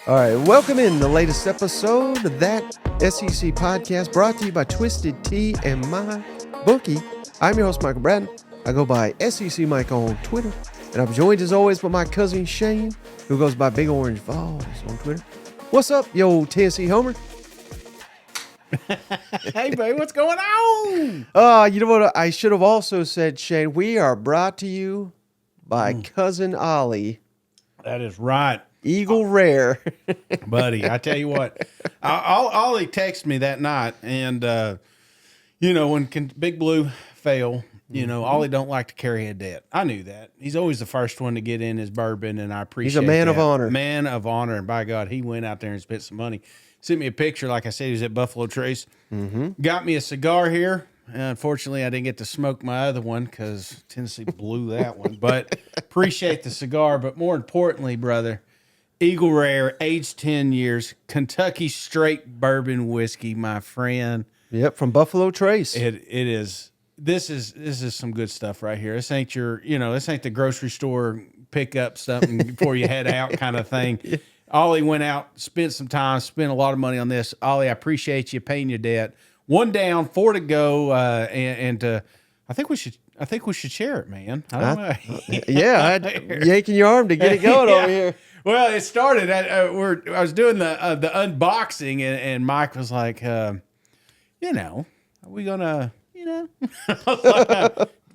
All right, welcome in the latest episode of that SEC podcast brought to you by Twisted Tea and My Bookie. I'm your host, Michael Bratton. I go by SEC Mike on Twitter, and I'm joined as always by my cousin Shane, who goes by Big Orange Vols on Twitter. What's up, you old Tennessee homer? Hey, babe, what's going on? You know what I should have also said, Shane? We are brought to you by Cousin Ollie. That is right. Eagle Rare. Buddy, I tell you what, Ollie texted me that night, and, when Big Blue fell, Ollie don't like to carry a debt. I knew that. He's always the first one to get in his bourbon, and I appreciate He's a man of honor. Man of honor, and by God, he went out there and spent some money. Sent me a picture, like I said, he was at Buffalo Trace. Mm-hmm. Got me a cigar here. Unfortunately, I didn't get to smoke my other one because Tennessee blew that one. But appreciate the cigar. But more importantly, brother, Eagle Rare, aged 10 years, Kentucky straight bourbon whiskey, my friend. Yep, from Buffalo Trace. It is. This is some good stuff right here. This ain't this ain't the grocery store pick up something before you head out kind of thing. Yeah. Ollie went out, spent some time, spent a lot of money on this. Ollie, I appreciate you paying your debt. 1 down, 4 to go, and I think we should share it, man. I don't know. Yeah, yanking your arm to get it going over here. Well, it started I was doing the unboxing, and Mike was like, are we gonna,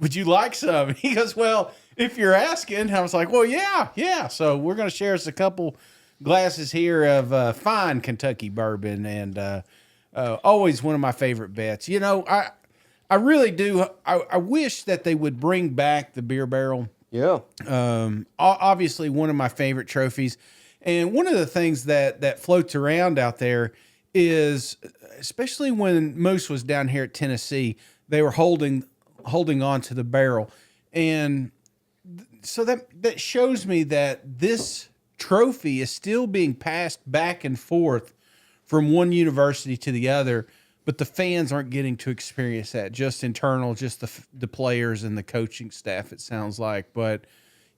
would you like some? He goes, well, if you're asking. I was like, well, yeah. So we're gonna share us a couple glasses here of fine Kentucky bourbon, and always one of my favorite bets. I really do. I wish that they would bring back the beer barrel. Yeah. Obviously one of my favorite trophies. And one of the things that floats around out there is, especially when Moose was down here at Tennessee, they were holding on to the barrel. And so that shows me that this trophy is still being passed back and forth from one university to the other, but the fans aren't getting to experience that, just internal, just the players and the coaching staff, it sounds like. But,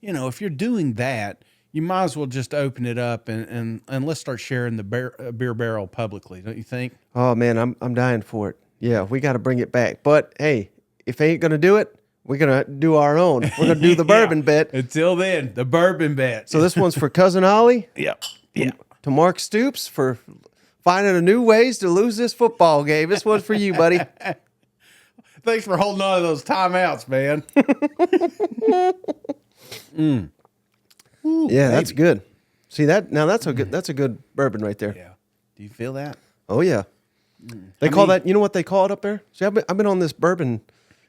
if you're doing that, you might as well just open it up and let's start sharing the beer barrel publicly, don't you think? Oh, man, I'm dying for it. Yeah, we got to bring it back. But, hey, if they ain't going to do it, we're going to do our own. We're going to do the bourbon bet. Until then, the bourbon bet. So this one's for Cousin Ollie. Yep. Yeah. To Mark Stoops for finding a new ways to lose this football game. This one's for you, buddy. Thanks for holding on to those timeouts, man. Ooh, yeah, that's good. See that? Now that's a good bourbon right there. Yeah. Do you feel that? Oh yeah. They call that. You know what they call it up there? See, I've been on this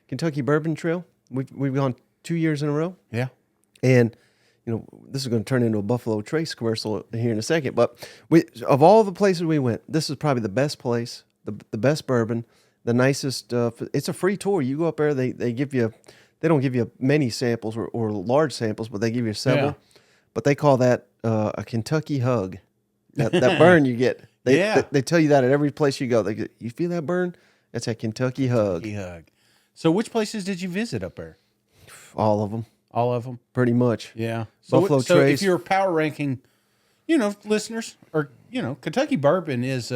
Kentucky bourbon trail. We've gone 2 years in a row. Yeah. And this is going to turn into a Buffalo Trace commercial here in a second. But of all the places we went, this is probably the best place, the best bourbon, the nicest. It's a free tour. You go up there, they give you. They don't give you many samples or large samples, but they give you several. Yeah. But they call that a Kentucky hug. That burn you get. They tell you that at every place you go. You feel that burn? That's a Kentucky hug. Kentucky hug. So which places did you visit up there? All of them. All of them? Pretty much. Yeah. Buffalo so Trace. If you're power ranking, listeners, or, Kentucky bourbon is,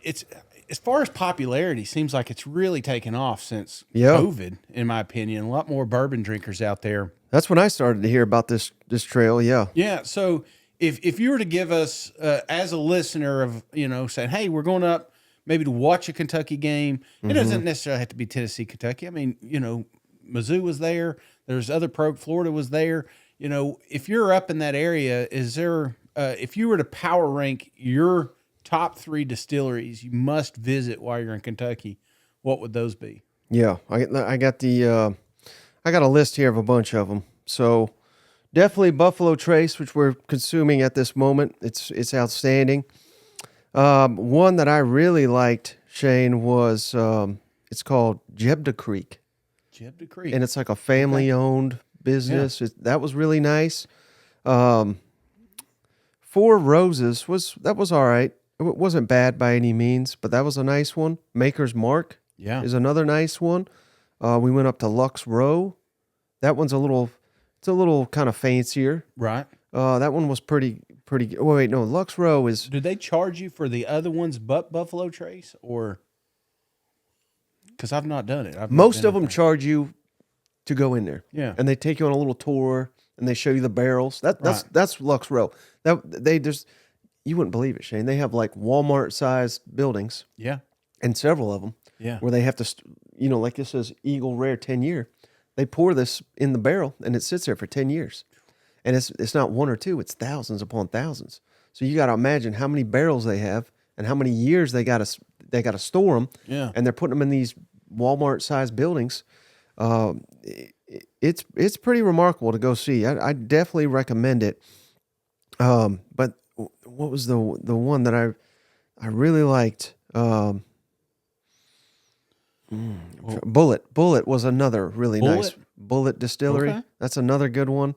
it's as far as popularity, seems like it's really taken off since COVID, in my opinion. A lot more bourbon drinkers out there. That's when I started to hear about this trail, yeah. Yeah, so if you were to give us, as a listener of, saying, hey, we're going up maybe to watch a Kentucky game. It doesn't necessarily have to be Tennessee, Kentucky. I mean, Mizzou was there. There's other Florida was there. If you're up in that area, is there, if you were to power rank your top 3 distilleries you must visit while you're in Kentucky, what would those be? Yeah, I got a list here of a bunch of them. So definitely Buffalo Trace, which we're consuming at this moment. It's outstanding. One that I really liked, Shane, was it's called Jebda Creek. Jebda Creek. And it's like a family-owned business. Yeah. That was really nice. Four Roses was all right. It wasn't bad by any means, but that was a nice one. Maker's Mark. Yeah. is another nice one. We went up to Lux Row. That one's it's a little kind of fancier. Right. That one was pretty. Oh, wait, no, Lux Row is. Do they charge you for the other ones but Buffalo Trace, or? Because I've not done it. Most of them charge to go in there. Yeah. And they take you on a little tour and they show you the barrels. That's Lux Row. You wouldn't believe it, Shane. They have like Walmart sized buildings. Yeah. And several of them. Yeah. Where they have to, like this says Eagle Rare 10 year. They pour this in the barrel and it sits there for 10 years. And it's not one or two, it's thousands upon thousands. So you got to imagine how many barrels they have and how many years they got to store them. Yeah. And they're putting them in these Walmart-sized buildings. It's pretty remarkable to go see. I definitely recommend it. But what was the one that I really liked? Bullet was another really nice. Bullet Distillery. Okay. That's another good one.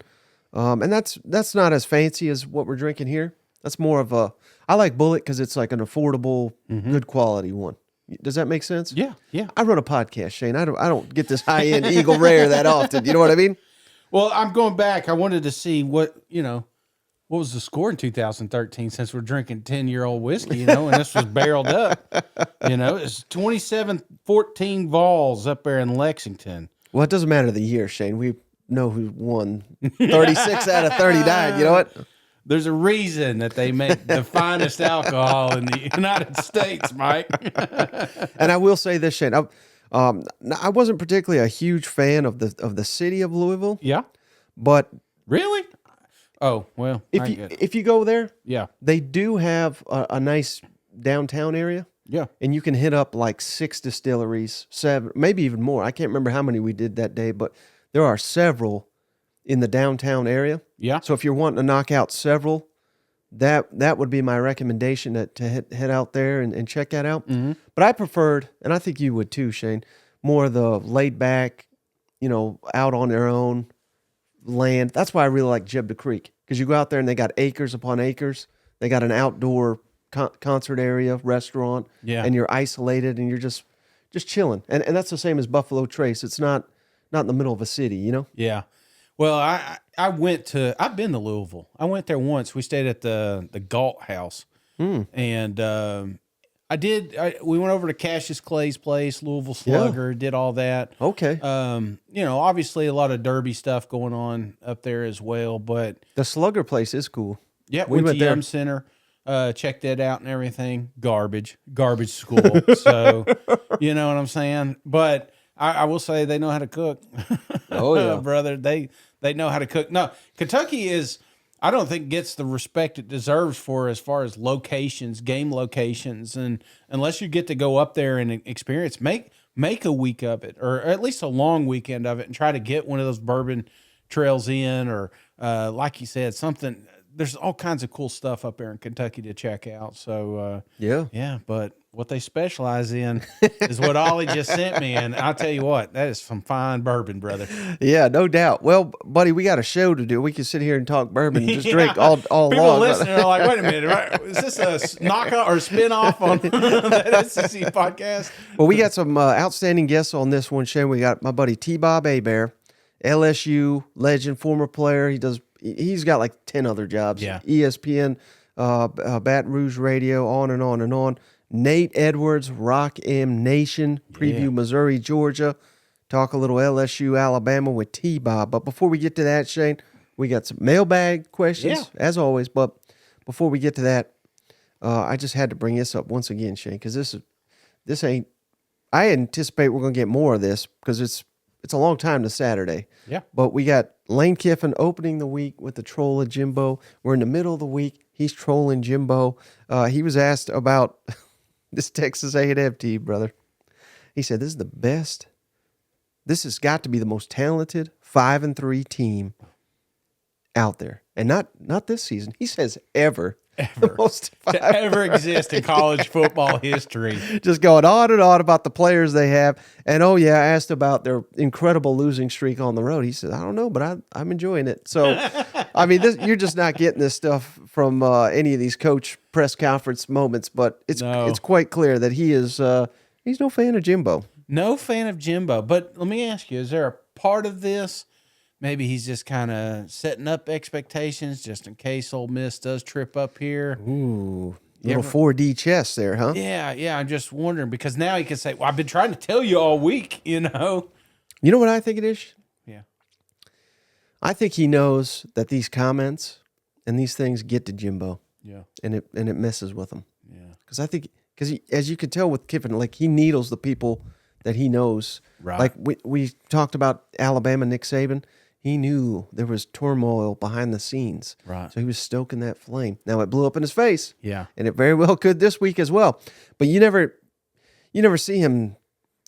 And that's not as fancy as what we're drinking here. That's more of I like Bullet because it's like an affordable, good quality one. Does that make sense? Yeah. Yeah. I run a podcast, Shane. I don't get this high end Eagle Rare that often. You know what I mean? Well, I'm going back. I wanted to see what was the score in 2013 since we're drinking 10-year-old whiskey, and this was barreled up. It's 27-14 Vols up there in Lexington. Well, it doesn't matter the year, Shane. We know who won 36 out of 39. You know what? There's a reason that they make the finest alcohol in the United States, Mike. And I will say this, Shane. I wasn't particularly a huge fan of the city of Louisville. Yeah. But really? Oh, well. If you go there, yeah, they do have a nice downtown area. Yeah. And you can hit up like 6 distilleries, 7, maybe even more. I can't remember how many we did that day, but there are several in the downtown area. Yeah. So if you're wanting to knock out several, that would be my recommendation to head out there and check that out. Mm-hmm. But I preferred, and I think you would too, Shane, more of the laid back, out on their own land. That's why I really like Jebda Creek, because you go out there and they got acres upon acres. They got an outdoor concert area, restaurant, and you're isolated and you're just chilling. And that's the same as Buffalo Trace. It's not in the middle of a city, Yeah. Well, I've been to Louisville. I went there once. We stayed at the Galt House, and we went over to Cassius Clay's place, Louisville Slugger, did all that. Okay. Obviously a lot of derby stuff going on up there as well, but the Slugger place is cool. Yeah, we went to Yum Center, checked that out and everything. Garbage school. So, you know what I'm saying? But I will say they know how to cook. Oh yeah, brother. They know how to cook. No, Kentucky I don't think gets the respect it deserves for as far as locations, game locations, and unless you get to go up there and experience, make a week of it, or at least a long weekend of it, and try to get one of those bourbon trails in, or like you said, something. There's all kinds of cool stuff up there in Kentucky to check out. So yeah. But what they specialize in is what Ollie just sent me, and I'll tell you what, that is some fine bourbon, brother. Yeah, no doubt. Well, buddy, we got a show to do. We can sit here and talk bourbon and just drink all People long. Listening are like, wait a minute, right? Is this a knockoff or spin-off on that SEC podcast? Well, we got some outstanding guests on this one, Shane. We got my buddy T-Bob Hebert, LSU legend, former player. He's got like 10 other jobs. Yeah. ESPN, Baton Rouge Radio, on and on and on. Nate Edwards, Rock M Nation, preview Missouri, Georgia. Talk a little LSU, Alabama with T-Bob. But before we get to that, Shane, we got some mailbag questions, as always. But before we get to that, I just had to bring this up once again, Shane, because this ain't. I anticipate we're going to get more of this because it's a long time to Saturday. Yeah. But we got Lane Kiffin opening the week with the troll of Jimbo. We're in the middle of the week. He's trolling Jimbo. He was asked about this Texas A&M team, brother. He said, this is the best. This has got to be the most talented 5-3 team out there. And not this season. He says ever. Ever. To ever exist in college football history. Just going on and on about the players they have. And, I asked about their incredible losing streak on the road. He said, I don't know, but I'm enjoying it. So, I mean, you're just not getting this stuff from any of these coach press conference moments. But it's quite clear that he is he's no fan of Jimbo. No fan of Jimbo. But let me ask you, is there a part of this? Maybe he's just kind of setting up expectations just in case Ole Miss does trip up here. Ooh, little 4D chess there, huh? Yeah. I'm just wondering because now he can say, well, I've been trying to tell you all week, You know what I think it is? Yeah. I think he knows that these comments and these things get to Jimbo. Yeah. And it messes with him. Yeah. Because as you can tell with Kiffin, like he needles the people that he knows. Right. Like we talked about Alabama, Nick Saban. He knew there was turmoil behind the scenes. Right. So he was stoking that flame. Now it blew up in his face. Yeah. And it very well could this week as well. But you never see him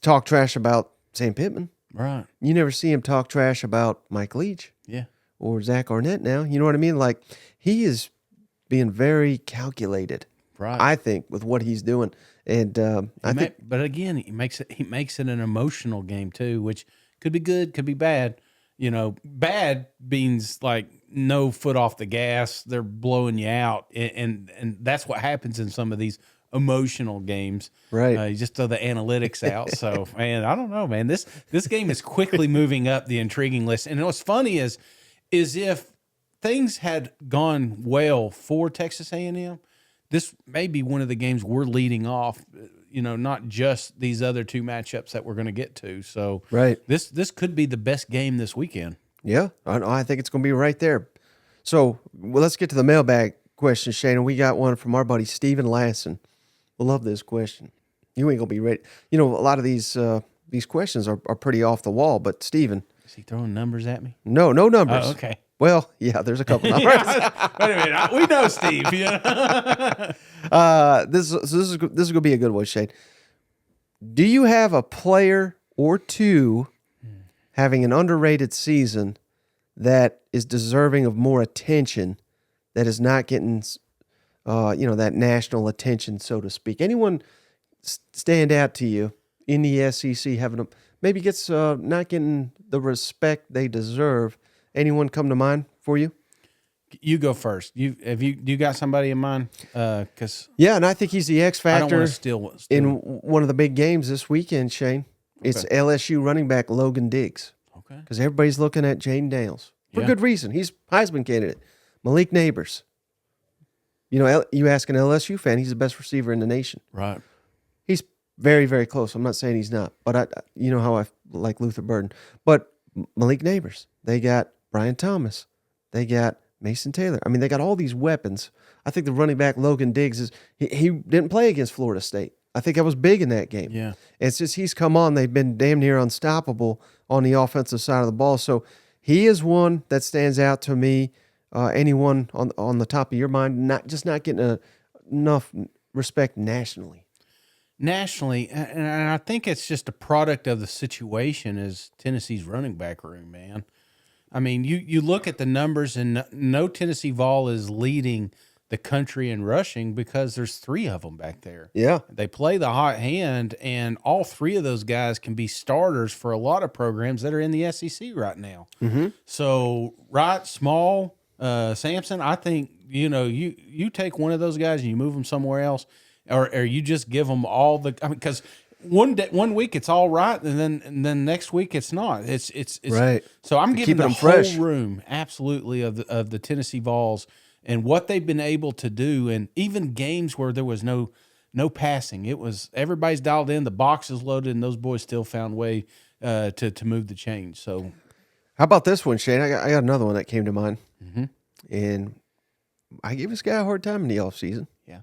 talk trash about St. Pittman. Right. You never see him talk trash about Mike Leach. Yeah. Or Zach Arnett now. You know what I mean? Like he is being very calculated. Right. I think with what he's doing. And but again, he makes it an emotional game too, which could be good, could be bad. Bad means like no foot off the gas. They're blowing you out, and that's what happens in some of these emotional games. Right. You just throw the analytics out. So, man, I don't know, man. This game is quickly moving up the intriguing list. And what's funny is if things had gone well for Texas A&M, this may be one of the games we're leading off. Not just these other two matchups that we're going to get to. So right. This could be the best game this weekend. Yeah, I think it's going to be right there. So let's get to the mailbag question, Shane. And we got one from our buddy Steven Lassen. I love this question. You ain't going to be ready. A lot of these questions are pretty off the wall, but Steven. Is he throwing numbers at me? No numbers. Oh, okay. Well, yeah, there's a couple numbers. Wait a minute. We know Steve. This is going to be a good one, Shane. Do you have a player or two having an underrated season that is deserving of more attention, that is not getting, that national attention, so to speak? Anyone stand out to you in the SEC maybe gets not getting the respect they deserve? Anyone come to mind for you? You go first. Do you got somebody in mind? Yeah, and I think he's the X factor. I don't want to steal in one of the big games this weekend, Shane. Okay. It's LSU running back Logan Diggs. Okay. Because everybody's looking at Jaden Daniels for good reason. He's Heisman candidate. Malik Neighbors. You ask an LSU fan, he's the best receiver in the nation. Right. He's very, very close. I'm not saying he's not, but you know how I like Luther Burden. But Malik Neighbors, they got Brian Thomas. They got Mason Taylor. I mean, they got all these weapons. I think the running back Logan Diggs he didn't play against Florida State. I think that was big in that game. Yeah. And since he's come on, they've been damn near unstoppable on the offensive side of the ball. So he is one that stands out to me. Anyone on the top of your mind, not getting enough respect nationally. Nationally, and I think it's just a product of the situation is Tennessee's running back room, man. I mean, you look at the numbers, and no Tennessee Vol is leading the country in rushing because there's three of them back there. Yeah. They play the hot hand, and all three of those guys can be starters for a lot of programs that are in the SEC right now. Mm-hmm. So, Wright, Small, Sampson, I think, you take one of those guys and you move them somewhere else, or you just give them all because one week it's all right, and then next week it's not. It's right. So I'm giving the whole fresh room absolutely of the Tennessee Vols and what they've been able to do, and even games where there was no passing. It was everybody's dialed in, the box is loaded, and those boys still found a way to move the chains. So, how about this one, Shane? I got another one that came to mind, and I gave this guy a hard time in the offseason. Yeah.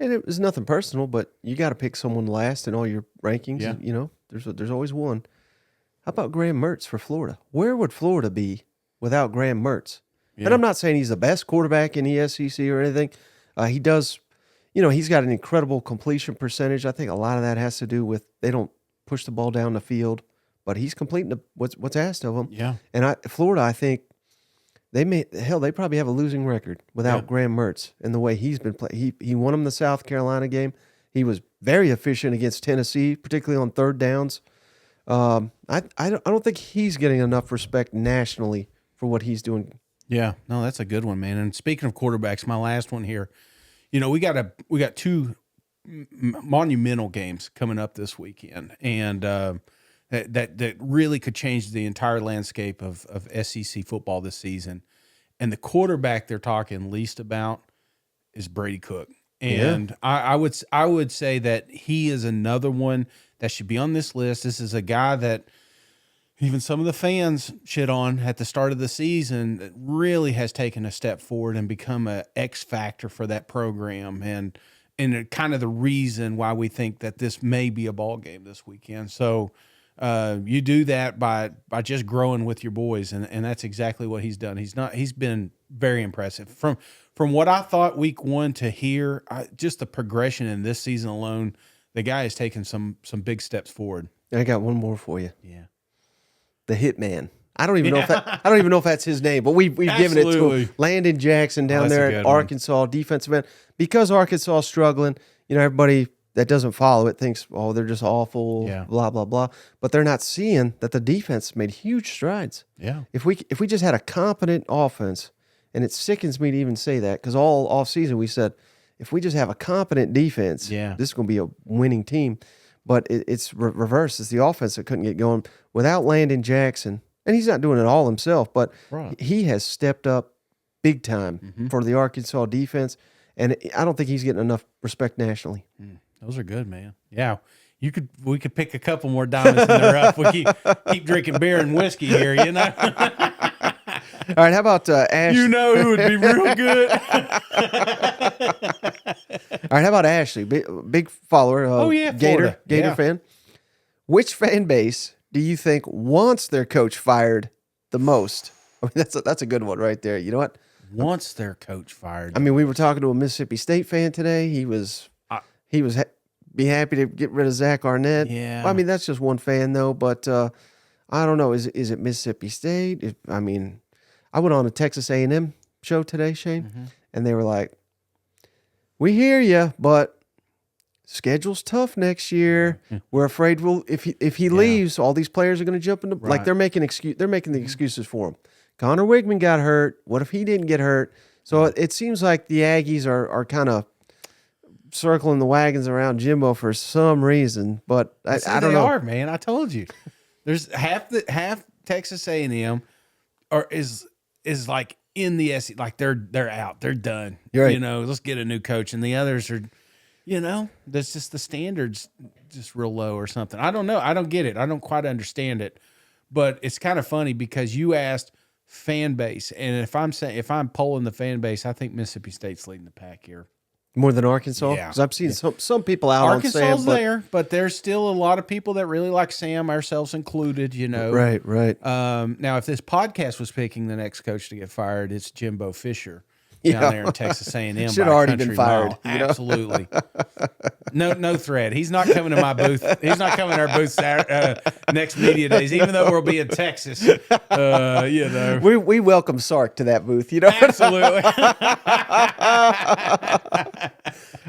And it was nothing personal, but you got to pick someone last in all your rankings. Yeah. There's always one. How about Graham Mertz for Florida? Where would Florida be without Graham Mertz? Yeah. And I'm not saying he's the best quarterback in the SEC or anything. He does, he's got an incredible completion percentage. I think a lot of that has to do with they don't push the ball down the field, but he's completing what's asked of him. Yeah. And Florida, I think, they probably have a losing record without Graham Mertz and the way he's been playing. He won them the South Carolina game. He was very efficient against Tennessee, particularly on third downs. I don't think he's getting enough respect nationally for what he's doing. Yeah, no, that's a good one, man. And speaking of quarterbacks, my last one here, we got two monumental games coming up this weekend, and that really could change the entire landscape of SEC football this season. And the quarterback they're talking least about is Brady Cook. And I would say that he is another one that should be on this list. This is a guy that even some of the fans shit on at the start of the season that really has taken a step forward and become a X factor for that program, and kind of the reason why we think that this may be a ball game this weekend. So you do that by just growing with your boys, and that's exactly what he's done. He's been very impressive. From what I thought week one to here, just the progression in this season alone, the guy has taken some big steps forward. I got one more for you. Yeah. The Hitman. I don't even know if that's his name, but we've given it to him. Landon Jackson down there at Arkansas, defensive end. Because Arkansas is struggling, everybody that doesn't follow it thinks, oh, they're just awful, blah, blah, blah. But they're not seeing that the defense made huge strides. Yeah. If we just had a competent offense, and it sickens me to even say that, because all offseason we said, if we just have a competent defense, this is going to be a winning team. But it's reversed. It's the offense that couldn't get going without Landon Jackson. And he's not doing it all himself, but he has stepped up big time for the Arkansas defense. And I don't think he's getting enough respect nationally. Those are good, man. Yeah. We could pick a couple more diamonds in the rough. We keep drinking beer and whiskey here, All right, how about Ashley? Who would be real good? All right, how about Ashley? Big follower. Gator fan. Which fan base do you think wants their coach fired the most? I mean, that's a good one right there. You know what? Wants their coach fired. I mean, we were talking to a Mississippi State fan today. He was be happy to get rid of Zach Arnett. Yeah. Well, I mean, that's just one fan though. But I don't know. Is it Mississippi State? I went on a Texas A&M show today, Shane, and they were like, "We hear you, but schedule's tough next year. We're afraid if he leaves, all these players are going to jump into like they're making the excuses for him. Connor Wigman got hurt. What if he didn't get hurt? So it seems like the Aggies are kind of circling the wagons around Jimbo for some reason, but I don't know. They are, man. I told you. There's half Texas A&M is like in the SEC, like they're out, they're done. Right. Let's get a new coach, and the others are, that's just the standards just real low or something. I don't know. I don't get it. I don't quite understand it, but it's kind of funny because you asked fan base, and if I'm polling the fan base, I think Mississippi State's leading the pack here. More than Arkansas? Yeah. Because I've seen some people out Arkansas's on Sam. there, but there's still a lot of people that really like Sam, ourselves included, Right. Now, if this podcast was picking the next coach to get fired, it's Jimbo Fisher down there in Texas A&M. Should have already been fired. Absolutely. No threat. He's not coming to my booth. He's not coming to our booth next media days, even though we'll be in Texas. We welcome Sark to that booth. Absolutely.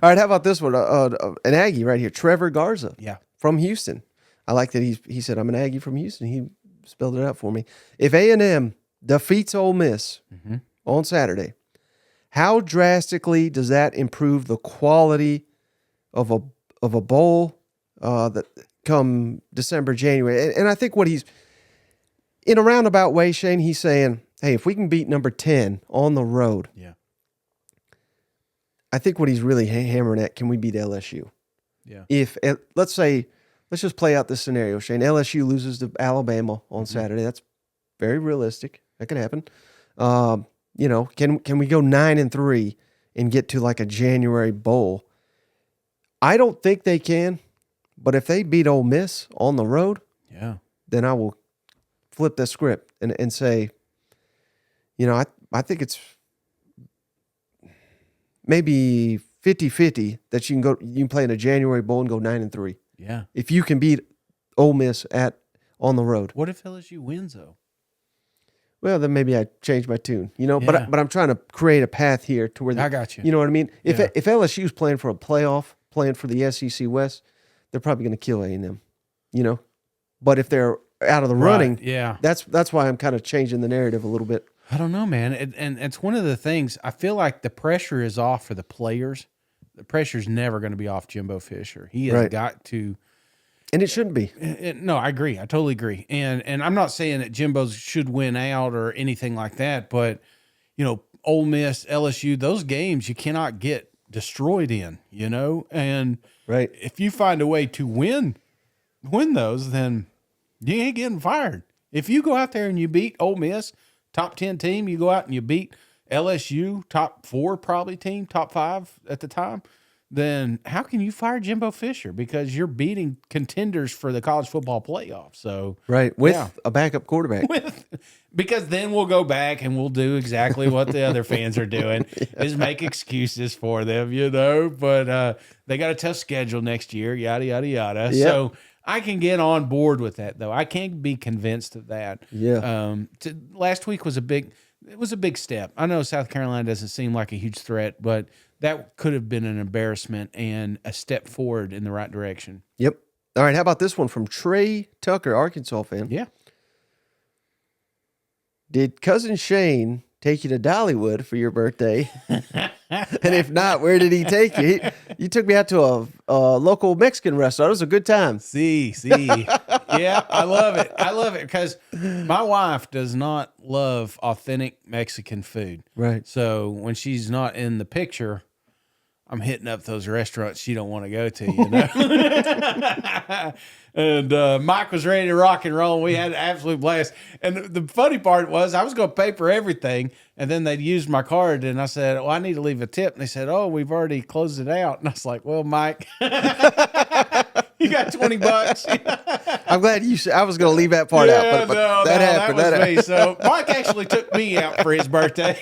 All right, how about this one? An Aggie right here, Trevor Garza. Yeah. From Houston. I like that he said, I'm an Aggie from Houston. He spelled it out for me. If A&M defeats Ole Miss on Saturday, how drastically does that improve the quality of a bowl that come December, January? And I think what he's, in a roundabout way, Shane, he's saying, hey, if we can beat number 10 on the road, I think what he's really hammering at, can we beat LSU? Yeah. If, let's just play out this scenario, Shane. LSU loses to Alabama on Saturday. That's very realistic. That could happen. Can we go 9-3 and get to like a January bowl? I don't think they can, but if they beat Ole Miss on the road, then I will flip the script and say, I think it's maybe 50-50 that you can play in a January bowl and go 9-3. Yeah. If you can beat Ole Miss on the road. What if LSU wins though? Well, then maybe I change my tune, but I'm trying to create a path here to where I got you. You know what I mean? If LSU's playing for a playoff, playing for the SEC West, they're probably going to kill A&M, But if they're out of the running, that's why I'm kind of changing the narrative a little bit. I don't know, man. And it's one of the things, I feel like the pressure is off for the players. the pressure's never going to be off Jimbo Fisher. He has got to. And it shouldn't be. No, I agree. I totally agree. And I'm not saying that Jimbo should win out or anything like that, but, Ole Miss, LSU, those games you cannot get destroyed in, And if you find a way to win those, then you ain't getting fired. If you go out there and you beat Ole Miss, top 10 team, you go out and you beat LSU, top 4 probably team, top 5 at the time, then how can you fire Jimbo Fisher? Because you're beating contenders for the college football playoff. So with a backup quarterback. Because then we'll go back and we'll do exactly what the other fans are doing, is make excuses for them, But they got a tough schedule next year, yada, yada, yada. Yep. So I can get on board with that, though. I can't be convinced of that. Yeah. Last week was a big step. I know South Carolina doesn't seem like a huge threat, but that could have been an embarrassment and a step forward in the right direction. Yep. All right. How about this one from Trey Tucker, Arkansas fan? Yeah. Did cousin Shane take you to Dollywood for your birthday? And if not, where did he take you? You took me out to a local Mexican restaurant. It was a good time. See. Yeah, I love it. I love it because my wife does not love authentic Mexican food. Right. So when she's not in the picture, I'm hitting up those restaurants she don't want to go to, And Mike was ready to rock and roll. We had an absolute blast. And the funny part was I was going to pay for everything, and then they'd used my card, and I said, I need to leave a tip. And they said, we've already closed it out. And I was like, well, Mike, you got $20. I'm glad you said I was going to leave that part out, but that happened. That was me. So Mike actually took me out for his birthday.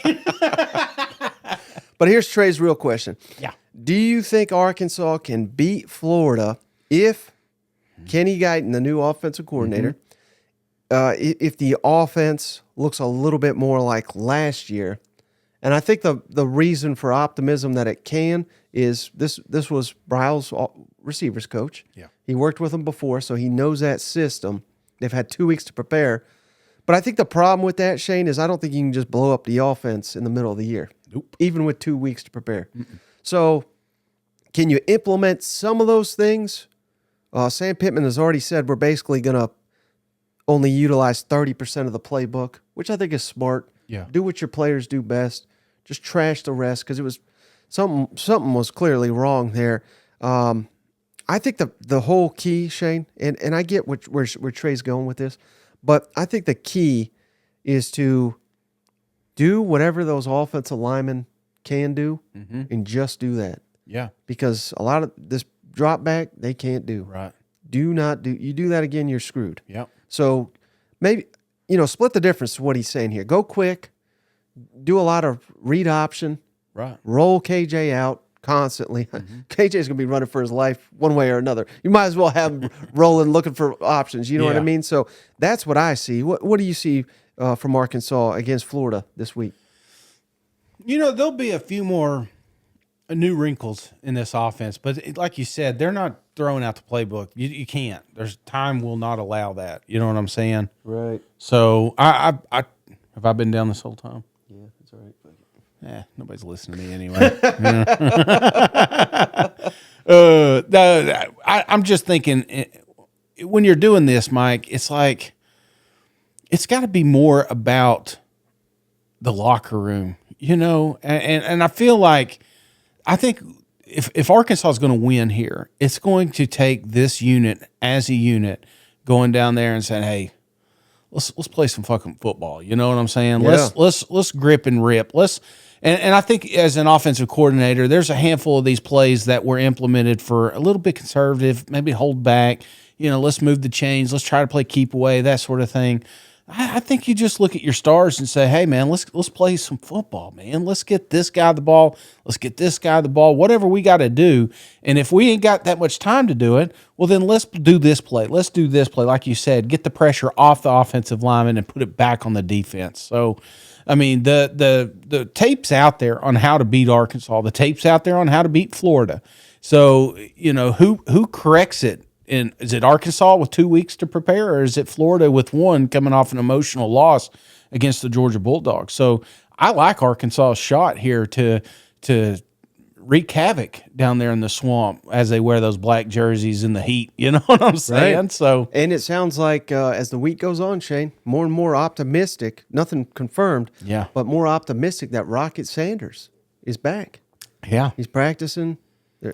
But here's Trey's real question. Yeah. Do you think Arkansas can beat Florida if Kenny Guyton, the new offensive coordinator, if the offense looks a little bit more like last year? And I think the reason for optimism that it can is this was Bryle's receivers coach. Yeah. He worked with them before, so he knows that system. They've had 2 weeks to prepare. But I think the problem with that, Shane, is I don't think you can just blow up the offense in the middle of the year. Nope. Even with 2 weeks to prepare. So can you implement some of those things? Sam Pittman has already said we're basically going to only utilize 30% of the playbook, which I think is smart. Yeah. Do what your players do best. Just trash the rest because it was something was clearly wrong there. I think the whole key, Shane, and I get where Trey's going with this, but I think the key is to do whatever those offensive linemen can do and just do that. Yeah. Because a lot of this drop back, they can't do. Right. You do that again, you're screwed. Yep. So maybe, split the difference to what he's saying here. Go quick, do a lot of read option, right. Roll KJ out constantly. KJ's going to be running for his life one way or another. You might as well have him rolling, looking for options. You know what I mean? So that's what I see. What do you see from Arkansas against Florida this week? There'll be a few more new wrinkles in this offense, but like you said, they're not throwing out the playbook. You can't. There's time will not allow that. You know what I'm saying? Right. So I have I been down this whole time? Yeah, that's all right. Nobody's listening to me anyway. I'm just thinking when you're doing this, Mike, it's like it's got to be more about the locker room, and I feel like I think if Arkansas is going to win here, it's going to take this unit as a unit going down there and saying, hey, let's play some fucking football. You know what I'm saying? Yeah. Let's grip and rip. And I think as an offensive coordinator, there's a handful of these plays that were implemented for a little bit conservative, maybe hold back. Let's move the chains. Let's try to play keep away, that sort of thing. I think you just look at your stars and say, hey, man, let's play some football, man. Let's get this guy the ball. Let's get this guy the ball, whatever we got to do. And if we ain't got that much time to do it, well, then let's do this play. Let's do this play. Like you said, get the pressure off the offensive lineman and put it back on the defense. So, I mean, the tape's out there on how to beat Arkansas. The tape's out there on how to beat Florida. So, who corrects it? And is it Arkansas with 2 weeks to prepare, or is it Florida with one coming off an emotional loss against the Georgia Bulldogs? So I like Arkansas' shot here to wreak havoc down there in the swamp as they wear those black jerseys in the heat. You know what I'm saying? Right. So, And it sounds like as the week goes on, Shane, more and more optimistic, nothing confirmed, yeah. but more optimistic that Rocket Sanders is back. Yeah. He's practicing.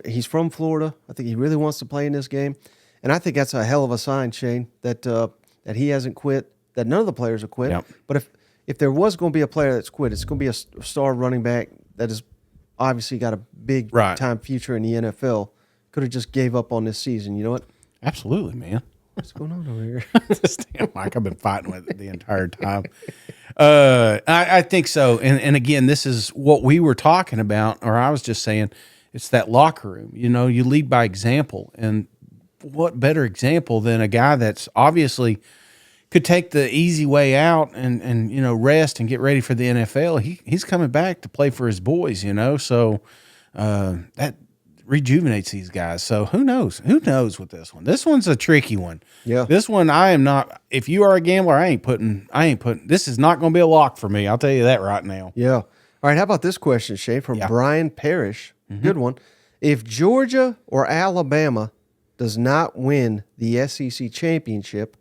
He's from Florida. I think he really wants to play in this game. And I think that's a hell of a sign, Shane, that that he hasn't quit, that none of the players have quit. Yep. But if there was going to be a player that's quit, it's going to be a star running back that has obviously got a big time future in the NFL. Could have just gave up on this season. You know what? Absolutely, man. What's going on over here? This damn mic, I've been fighting with it the entire time. I think so. And again, this is what we were talking about, or I was just saying, it's that locker room. You know, you lead by example. And what better example than a guy that's obviously could take the easy way out and you know, rest and get ready for the NFL. He's coming back to play for his boys, you know. So that rejuvenates these guys. So who knows? Who knows with this one? This one's a tricky one. Yeah. This one I am not. If you are a gambler, I ain't putting. This is not going to be a lock for me. I'll tell you that right now. Yeah. All right. How about this question, Shane, from Brian Parrish? Good one. If Georgia or Alabama does not win the SEC championship,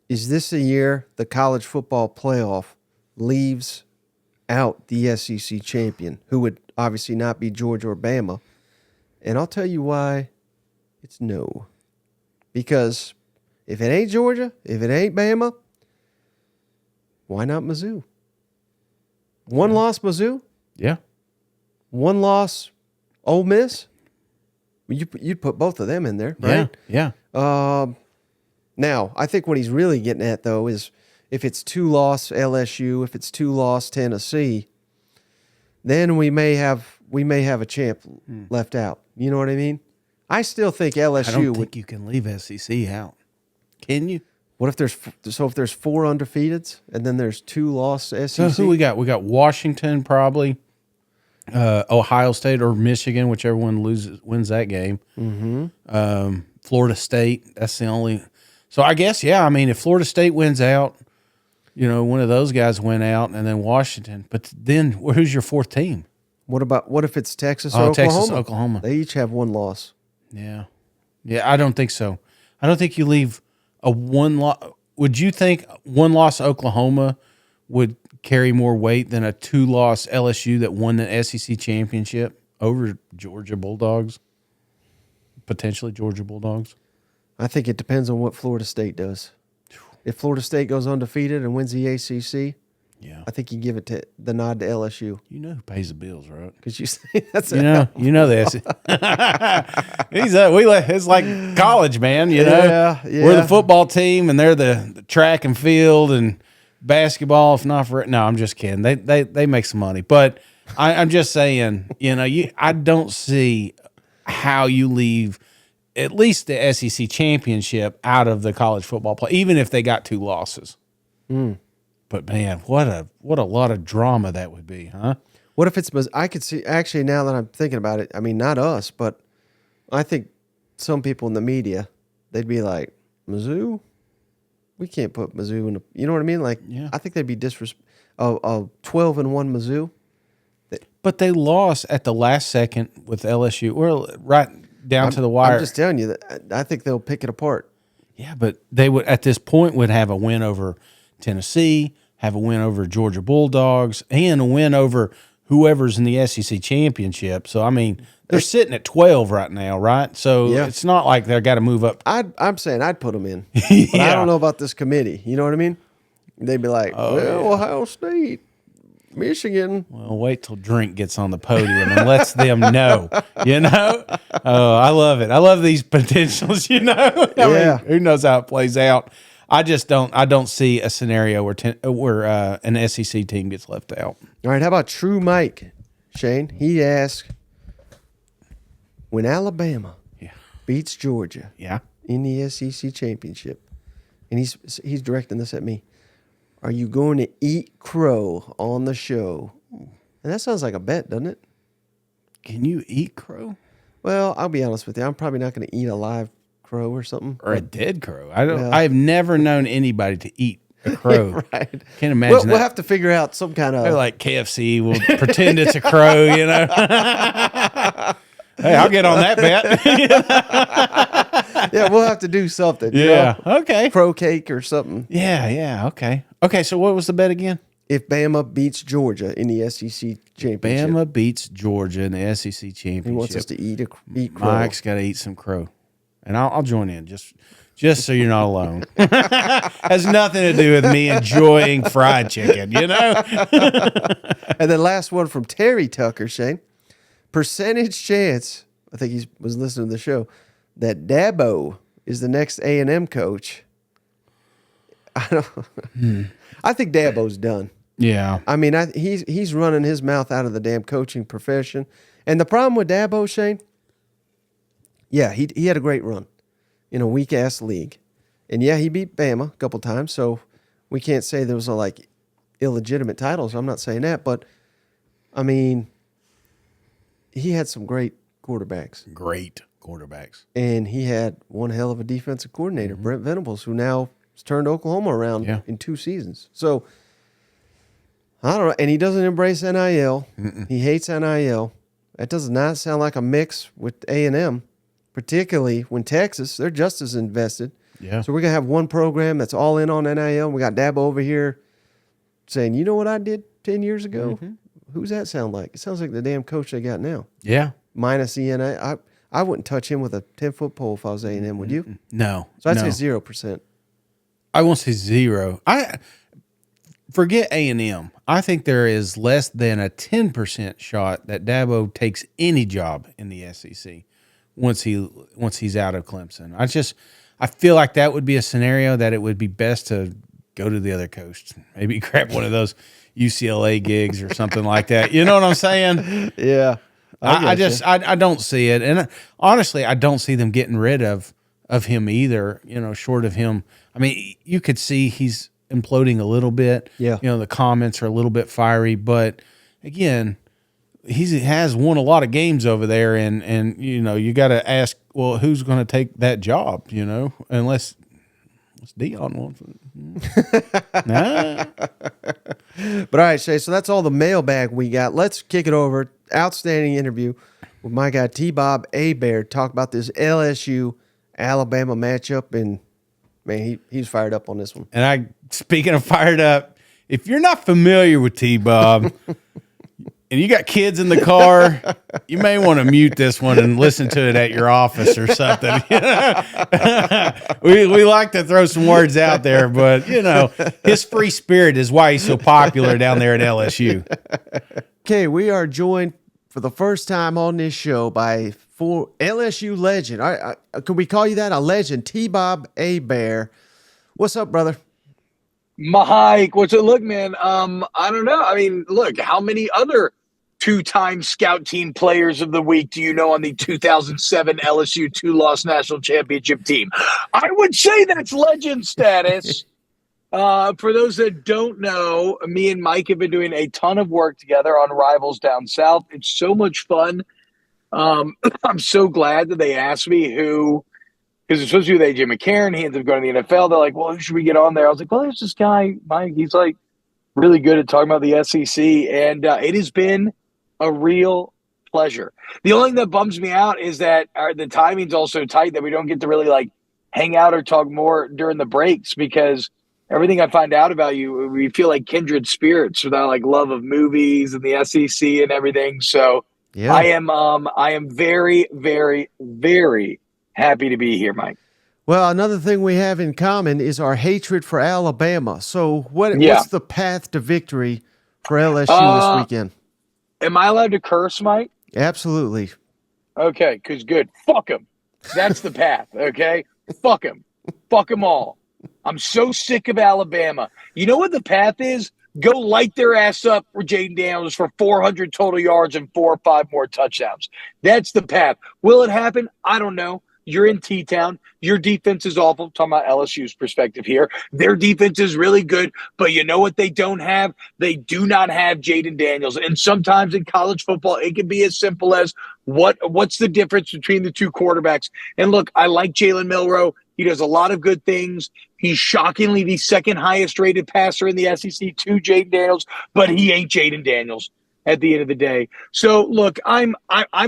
is this the year the college football playoff leaves out the SEC champion, who would obviously not be Georgia or Bama? And I'll tell you why it's no. Because if it ain't Georgia, if it ain't Bama, why not Mizzou? One loss Mizzou, Yeah. one loss Ole Miss. You'd put both of them in there, right? Yeah. Now, I think what he's really getting at, though, is if it's 2-loss LSU, if it's 2-loss Tennessee, then we may have a champ left out. You know what I mean? I still think LSU I don't think you can leave SEC out. Can you? What if there's 4 undefeateds and then there's 2-loss SEC? So who we got? We got Washington probably, Ohio State or Michigan, whichever one wins that game. Mm-hmm. Florida State. That's the only. So I guess I mean, if Florida State wins out, you know, one of those guys went out, and then Washington. But then who's your fourth team? What if it's Texas or Oklahoma? Texas, Oklahoma. They each have 1 loss. Yeah. I don't think so. I don't think you leave a 1 loss. Would you think 1 loss Oklahoma would carry more weight than a 2-loss LSU that won the SEC championship over Georgia Bulldogs? Potentially Georgia Bulldogs. I think it depends on what Florida State does. If Florida State goes undefeated and wins the ACC, I think you give it the nod to LSU. You know who pays the bills, right? Because you say that's you know this. It's like college, man. You know, we're the football team, and they're the track and field and basketball. If not for no, I'm just kidding. They make some money, but I'm just saying. You know, I don't see how you leave at least the SEC championship out of the college football play, even if they got 2 losses. But man, what a lot of drama that would be, huh? What if it's? I could see actually now that I'm thinking about it. I mean, not us, but I think some people in the media, they'd be like, Mizzou, we can't put Mizzou in the. You know what I mean? Like, I think they'd be 12-1 Mizzou. But they lost at the last second with LSU. We're right down to the wire. I'm just telling you that I think they'll pick it apart. Yeah, but they would at this point would have a win over Tennessee, have a win over Georgia Bulldogs, and a win over whoever's in the SEC championship. So I mean, they're sitting at 12 right now, right? So it's not like they've got to move up. I'm saying I'd put them in, but I don't know about this committee. You know what I mean? They'd be like, Ohio State, Michigan. Well, wait till Drink gets on the podium and lets them know. You know? Oh, I love it. I love these potentials. You know? I mean, who knows how it plays out? I just don't. I don't see a scenario where an SEC team gets left out. All right. How about True Mike, Shane? He asked, when Alabama beats Georgia in the SEC championship, and he's directing this at me, are you going to eat crow on the show? And that sounds like a bet, doesn't it? Can you eat crow? Well, I'll be honest with you. I'm probably not going to eat a live crow or something. Or a dead crow. I've never known anybody to eat. a crow. Right. Can't imagine We'll that. have to figure out some kind They're of like KFC will pretend it's a crow, you know. Hey, I'll get on that bet. yeah. We'll have to do something. you Yeah. know? Okay. Crow cake or something. Yeah. Yeah. Okay. Okay. So what was the bet again? If Bama beats Georgia in the SEC championship, Bama beats Georgia in the SEC championship. he wants us to eat crow. Mike's got to eat some crow, and I'll join in just so you're not alone. Has nothing to do with me enjoying fried chicken, you know. And then last one from Terry Tucker, Shane. Percentage chance, I think he was listening to the show, that Dabo is the next A&M coach. I think Dabo's done. Yeah. I mean, he's running his mouth out of the damn coaching profession. And the problem with Dabo, Shane, yeah, he had a great run in a weak-ass league. And, yeah, he beat Bama a couple times, so we can't say there was, like, illegitimate titles. I'm not saying that. But, I mean, he had some great quarterbacks. Great quarterbacks. And he had one hell of a defensive coordinator, Brent Venables, who now has turned Oklahoma around in 2 seasons. So, I don't know. And he doesn't embrace NIL. He hates NIL. That does not sound like a mix with A&M, particularly when Texas, they're just as invested. Yeah. So we're going to have one program that's all in on NIL. We got Dabo over here saying, you know what I did 10 years ago? Who's that sound like? It sounds like the damn coach they got now. Yeah. Minus the NIL. I wouldn't touch him with a 10-foot pole if I was A&M, would you? No. So I'd say 0%. I won't say 0. I forget A&M. I think there is less than a 10% shot that Dabo takes any job in the SEC once he's out of Clemson. I feel like that would be a scenario that it would be best to go to the other coast. Maybe grab one of those UCLA gigs or something like that. You know what I'm saying? Yeah. I don't see it. And honestly, I don't see them getting rid of him either, you know, short of him. I mean, you could see he's imploding a little bit. Yeah. You know, the comments are a little bit fiery, but again, he has won a lot of games over there, and you know, you got to ask, well, who's going to take that job, you know, unless Dion wants it. Nah. But all right, Shay, so that's all the mailbag we got. Let's kick it over. Outstanding interview with my guy T-Bob Hebert. Talk about this LSU-Alabama matchup, and man, he's fired up on this one. And speaking of fired up, if you're not familiar with T-Bob and you got kids in the car, you may want to mute this one and listen to it at your office or something. we like to throw some words out there, but, you know, his free spirit is why he's so popular down there at LSU. Okay, we are joined for the first time on this show by LSU legend. Could we call you that? A legend, T-Bob Hebert. What's up, brother? Mike, what's it? Look, man, I don't know. I mean, look, how many other 2-time scout team players of the week do you know on the 2007 LSU 2-loss national championship team? I would say that's legend status. For those that don't know, me and Mike have been doing a ton of work together on Rivals Down South. It's so much fun. I'm so glad that they asked me who, because it's supposed to be with AJ McCarron. He ends up going to the NFL. They're like, well, who should we get on there? I was like, well, there's this guy, Mike. He's like really good at talking about the SEC. And it has been a real pleasure. The only thing that bums me out is that the timing's also tight, that we don't get to really like hang out or talk more during the breaks, because everything I find out about you, we feel like kindred spirits with our like love of movies and the SEC and everything. So yeah. I am very, very, very happy to be here, Mike. Well, another thing we have in common is our hatred for Alabama. So what's the path to victory for LSU this weekend? Am I allowed to curse, Mike? Absolutely. Okay, because good. Fuck them. That's the path, okay? Fuck them. Fuck them all. I'm so sick of Alabama. You know what the path is? Go light their ass up for Jaden Daniels for 400 total yards and 4 or 5 more touchdowns. That's the path. Will it happen? I don't know. You're in T-Town. Your defense is awful. I'm talking about LSU's perspective here. Their defense is really good, but you know what they don't have? They do not have Jaden Daniels. And sometimes in college football, it can be as simple as what's the difference between the two quarterbacks? And look, I like Jalen Milroe. He does a lot of good things. He's shockingly the second highest rated passer in the SEC to Jaden Daniels, but he ain't Jaden Daniels at the end of the day. So look, I'm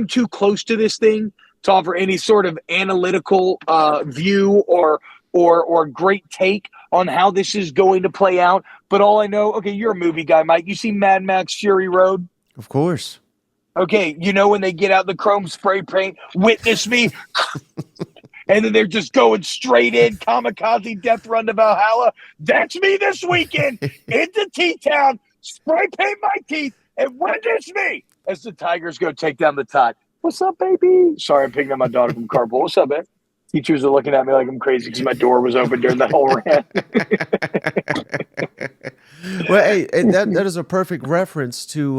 too close to this thing to offer any sort of analytical view or great take on how this is going to play out. But all I know, okay, you're a movie guy, Mike. You see Mad Max Fury Road? Of course. Okay, you know when they get out the chrome spray paint, witness me, and then they're just going straight in, kamikaze death run to Valhalla. That's me this weekend into T-Town, spray paint my teeth, and witness me as the Tigers go take down the Tide. What's up, baby? Sorry, I'm picking up my daughter from carpool. What's up, man? Teachers are looking at me like I'm crazy because my door was open during that whole rant. Well, hey, that is a perfect reference to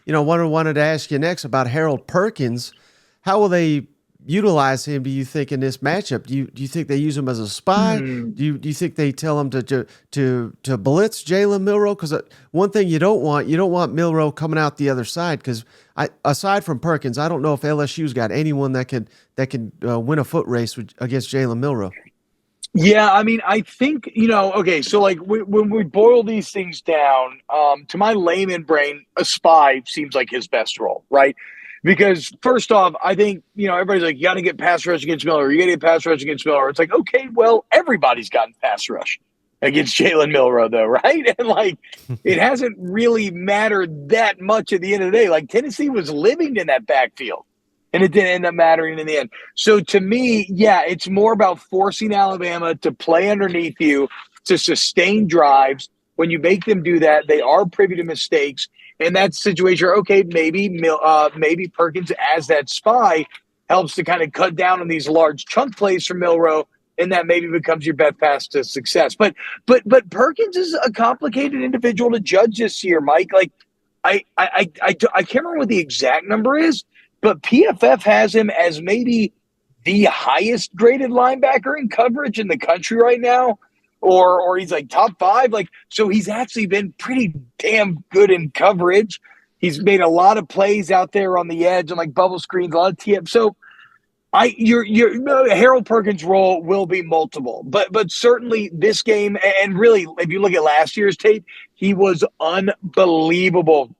what I wanted to ask you next about Harold Perkins. How will they utilize him, do you think, in this matchup? Do you think they use him as a spy? Do you think they tell him to blitz Jalen Milroe? Because one thing you don't want Milroe coming out the other side. Because aside from Perkins, I don't know if LSU's got anyone that can win a foot race against Jalen Milroe. Yeah, I mean, I think, okay, so like when we boil these things down, to my layman brain, a spy seems like his best role, right? Because first off, I think, everybody's like, you got to get pass rush against Miller. You got to get pass rush against Miller. It's like, okay, well, everybody's gotten pass rush against Jalen Milroe, though, right? And like, it hasn't really mattered that much at the end of the day. Like, Tennessee was living in that backfield, and it didn't end up mattering in the end. So to me, yeah, it's more about forcing Alabama to play underneath you, to sustain drives. When you make them do that, they are privy to mistakes. In that situation, okay, maybe Perkins as that spy helps to kind of cut down on these large chunk plays from Milroe, and that maybe becomes your best path to success. But Perkins is a complicated individual to judge this year, Mike. Like I can't remember what the exact number is, but PFF has him as maybe the highest graded linebacker in coverage in the country right now. Or he's like top 5. Like, so he's actually been pretty damn good in coverage. He's made a lot of plays out there on the edge and like bubble screens, a lot of TM. So Harold Perkins' role will be multiple, but certainly this game, and really, if you look at last year's tape, he was unbelievable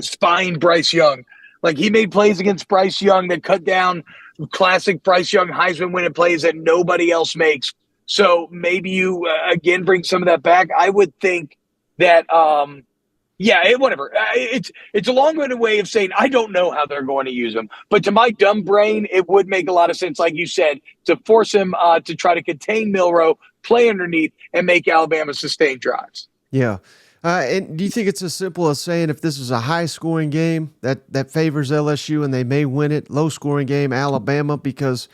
spying Bryce Young. Like, he made plays against Bryce Young that cut down classic Bryce Young Heisman winning plays that nobody else makes. So maybe you, again, bring some of that back. I would think that, whatever. It's a long-winded way of saying I don't know how they're going to use him. But to my dumb brain, it would make a lot of sense, like you said, to force him to try to contain Milroe, play underneath, and make Alabama sustain drives. Yeah. And do you think it's as simple as saying if this is a high-scoring game that favors LSU and they may win it, low-scoring game, Alabama? Because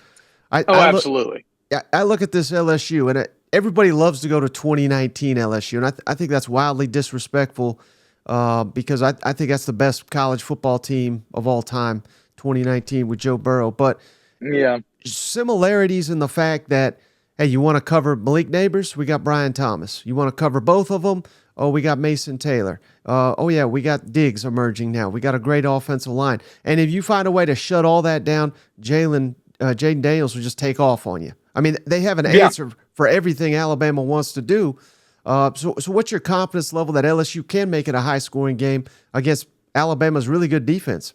absolutely. I look at this LSU, and everybody loves to go to 2019 LSU, and I think that's wildly disrespectful because I think that's the best college football team of all time, 2019 with Joe Burrow. But yeah, similarities in the fact that, hey, you want to cover Malik Neighbors? We got Brian Thomas. You want to cover both of them? Oh, we got Mason Taylor. We got Diggs emerging now. We got a great offensive line. And if you find a way to shut all that down, Jaden Daniels will just take off on you. I mean, they have an answer for everything Alabama wants to do. So what's your confidence level that LSU can make it a high-scoring game against Alabama's really good defense?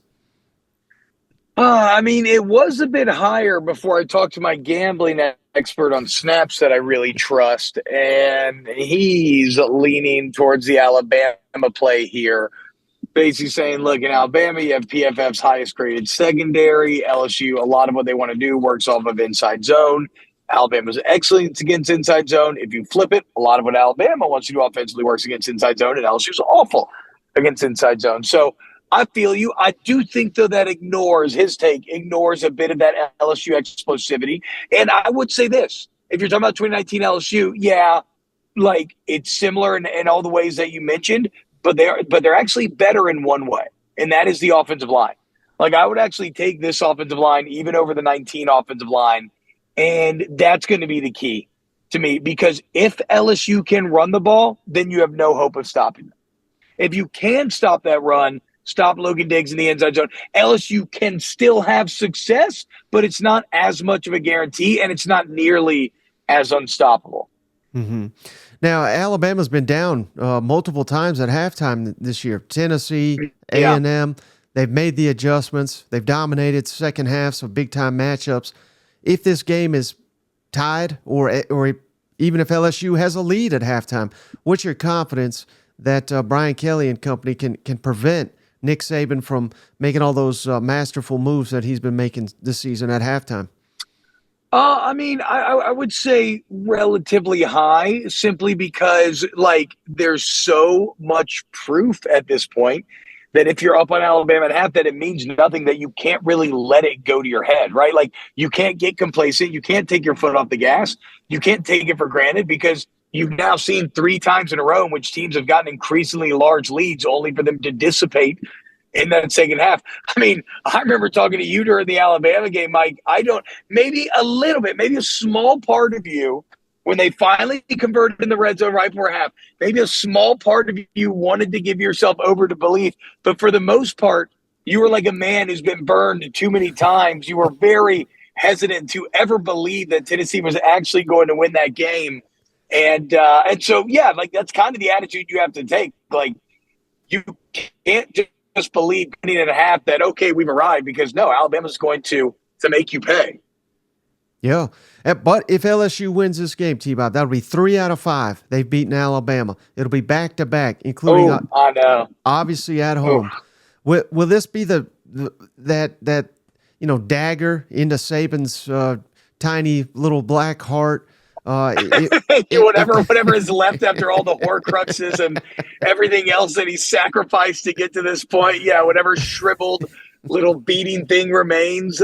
I mean, it was a bit higher before I talked to my gambling expert on snaps that I really trust, and he's leaning towards the Alabama play here. Basically saying, look, in Alabama, you have PFF's highest graded secondary. LSU, a lot of what they want to do works off of inside zone. Alabama's excellent against inside zone. If you flip it, a lot of what Alabama wants to do offensively works against inside zone, and LSU's awful against inside zone. So I feel you. I do think, though, that ignores a bit of that LSU explosivity. And I would say this. If you're talking about 2019 LSU, yeah, like it's similar in all the ways that you mentioned, but they're actually better in one way, and that is the offensive line. Like, I would actually take this offensive line even over the 19 offensive line, and that's going to be the key to me, because if LSU can run the ball, then you have no hope of stopping them. If you can stop that run, stop Logan Diggs in the end zone. LSU can still have success, but it's not as much of a guarantee, and it's not nearly as unstoppable. Mm-hmm. Now, Alabama's been down multiple times at halftime this year. Tennessee, A&M, they've made the adjustments. They've dominated second halves of big-time matchups. If this game is tied or even if LSU has a lead at halftime, what's your confidence that Brian Kelly and company can prevent Nick Saban from making all those masterful moves that he's been making this season at halftime? I mean, I would say relatively high, simply because there's so much proof at this point that if you're up on Alabama at half, that it means nothing, that you can't really let it go to your head, right? Like, you can't get complacent. You can't take your foot off the gas. You can't take it for granted, because you've now seen 3 times in a row in which teams have gotten increasingly large leads only for them to dissipate in that second half. I mean, I remember talking to you during the Alabama game, Mike. Maybe a little bit, maybe a small part of you, when they finally converted in the red zone right before half, maybe a small part of you wanted to give yourself over to belief. But for the most part, you were like a man who's been burned too many times. You were very hesitant to ever believe that Tennessee was actually going to win that game. And so, yeah, that's kind of the attitude you have to take. Like, you can't just believe getting in a half that, okay, we've arrived, because no, Alabama's going to make you pay. Yeah. But if LSU wins this game, T-Bob, that'll be 3 out of 5. They've beaten Alabama. It'll be back-to-back, including I know. Obviously at home. Will this be that dagger into Saban's tiny little black heart? Whatever is left after all the Horcruxes and everything else that he sacrificed to get to this point. Yeah, whatever shriveled little beating thing remains.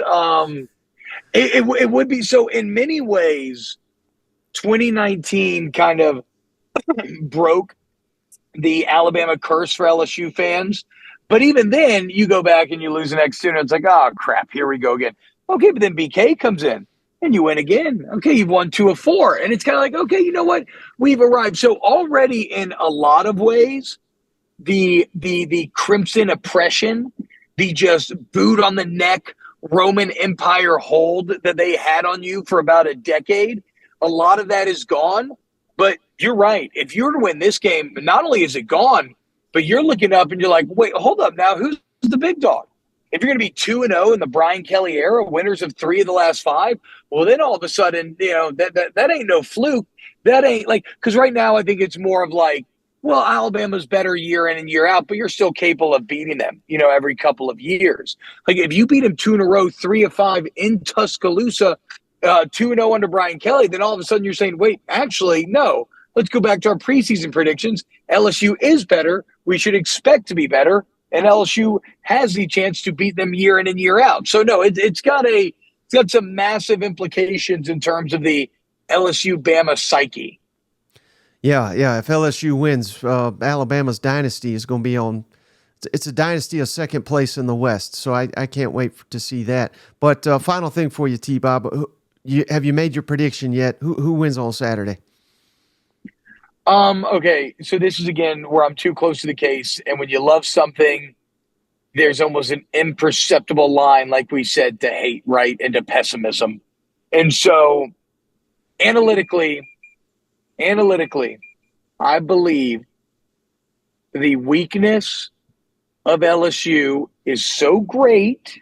It would be. So in many ways, 2019 kind of broke the Alabama curse for LSU fans. But even then, you go back and you lose the next 2, and it's like, oh, crap, here we go again. Okay, but then BK comes in and you win again. Okay, you've won 2 of 4. And it's kind of like, okay, you know what? We've arrived. So already in a lot of ways, the Crimson oppression, the just boot on the neck Roman Empire hold that they had on you for about a decade, a lot of that is gone. But you're right. If you were to win this game, not only is it gone, but you're looking up and you're like, wait, hold up now. Who's the big dog? If you're going to be 2-0 in the Brian Kelly era, winners of 3 of the last 5, well, then all of a sudden, that ain't no fluke. That ain't because right now I think it's more of like, well, Alabama's better year in and year out, but you're still capable of beating them, every couple of years. Like, if you beat them 2 in a row, 3 of 5 in Tuscaloosa, 2-0 under Brian Kelly, then all of a sudden you're saying, wait, actually, no. Let's go back to our preseason predictions. LSU is better. We should expect to be better. And LSU has the chance to beat them year in and year out. So, no, it's got some massive implications in terms of the LSU-Bama psyche. Yeah. If LSU wins, Alabama's dynasty is going to be on. It's a dynasty of second place in the West, so I can't wait to see that. But final thing for you, T-Bob, have you made your prediction yet? Who wins on Saturday? Okay, so this is again where I'm too close to the case, and when you love something, there's almost an imperceptible line, like we said, to hate, right, and to pessimism. And so, analytically, I believe the weakness of LSU is so great,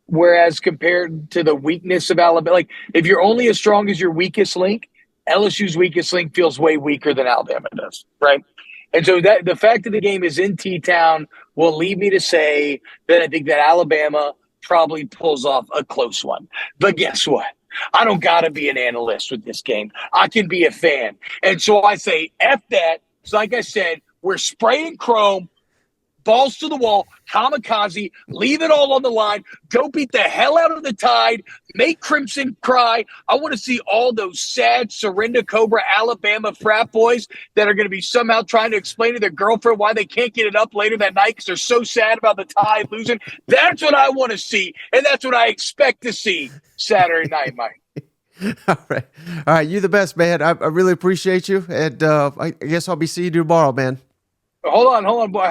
whereas compared to the weakness of Alabama, like, if you're only as strong as your weakest link, LSU's weakest link feels way weaker than Alabama does, right? And so that the fact that the game is in T-Town will lead me to say that I think that Alabama probably pulls off a close one. But guess what? I don't got to be an analyst with this game. I can be a fan. And so I say, F that. So like I said, we're spraying chrome, balls to the wall, kamikaze, leave it all on the line, go beat the hell out of the Tide, make Crimson cry. I want to see all those sad Surrender Cobra Alabama frat boys that are going to be somehow trying to explain to their girlfriend why they can't get it up later that night because they're so sad about the Tide losing. That's what I want to see, and that's what I expect to see Saturday night, Mike. All right. You're the best, man. I really appreciate you, and I guess I'll be seeing you tomorrow, man. Hold on, boy.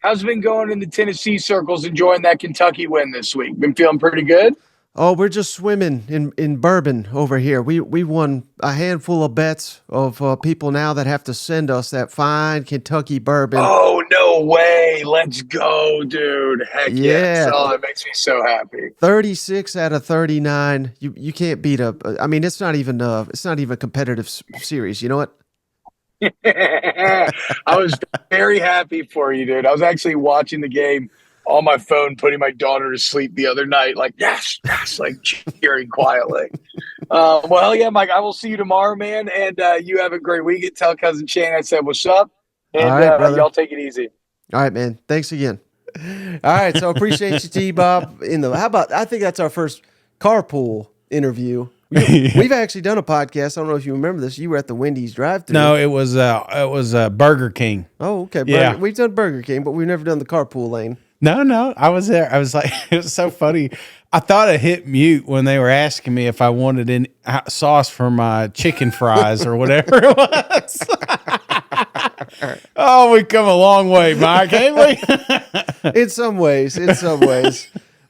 How's it been going in the Tennessee circles, enjoying that Kentucky win this week? Been feeling pretty good? Oh, we're just swimming in bourbon over here. We won a handful of bets of people now that have to send us that fine Kentucky bourbon. Oh, no way. Let's go, dude. Heck yes. Yeah, Oh, that makes me so happy. 36 out of 39. You can't beat I mean, it's not even a competitive series. You know what? I was very happy for you, dude. I was actually watching the game on my phone, putting my daughter to sleep the other night, like, yes, like cheering quietly. Well, hell yeah, Mike. I will see you tomorrow, man. And you have a great weekend. Tell Cousin Shane I said what's up. All And right, brother. y'all take it easy. All right, man. Thanks again. All right, so appreciate you, T-Bob. How about, I think that's our first carpool interview. We've actually done a podcast. I don't know if you remember this. You were at the Wendy's drive-thru. No, it was Burger King. Oh, okay. Yeah. We've done Burger King, but we've never done the carpool lane. No, I was there. I was like, it was so funny. I thought I hit mute when they were asking me if I wanted any sauce for my chicken fries or whatever it was. Oh, we come a long way, Mike, ain't we? In some ways.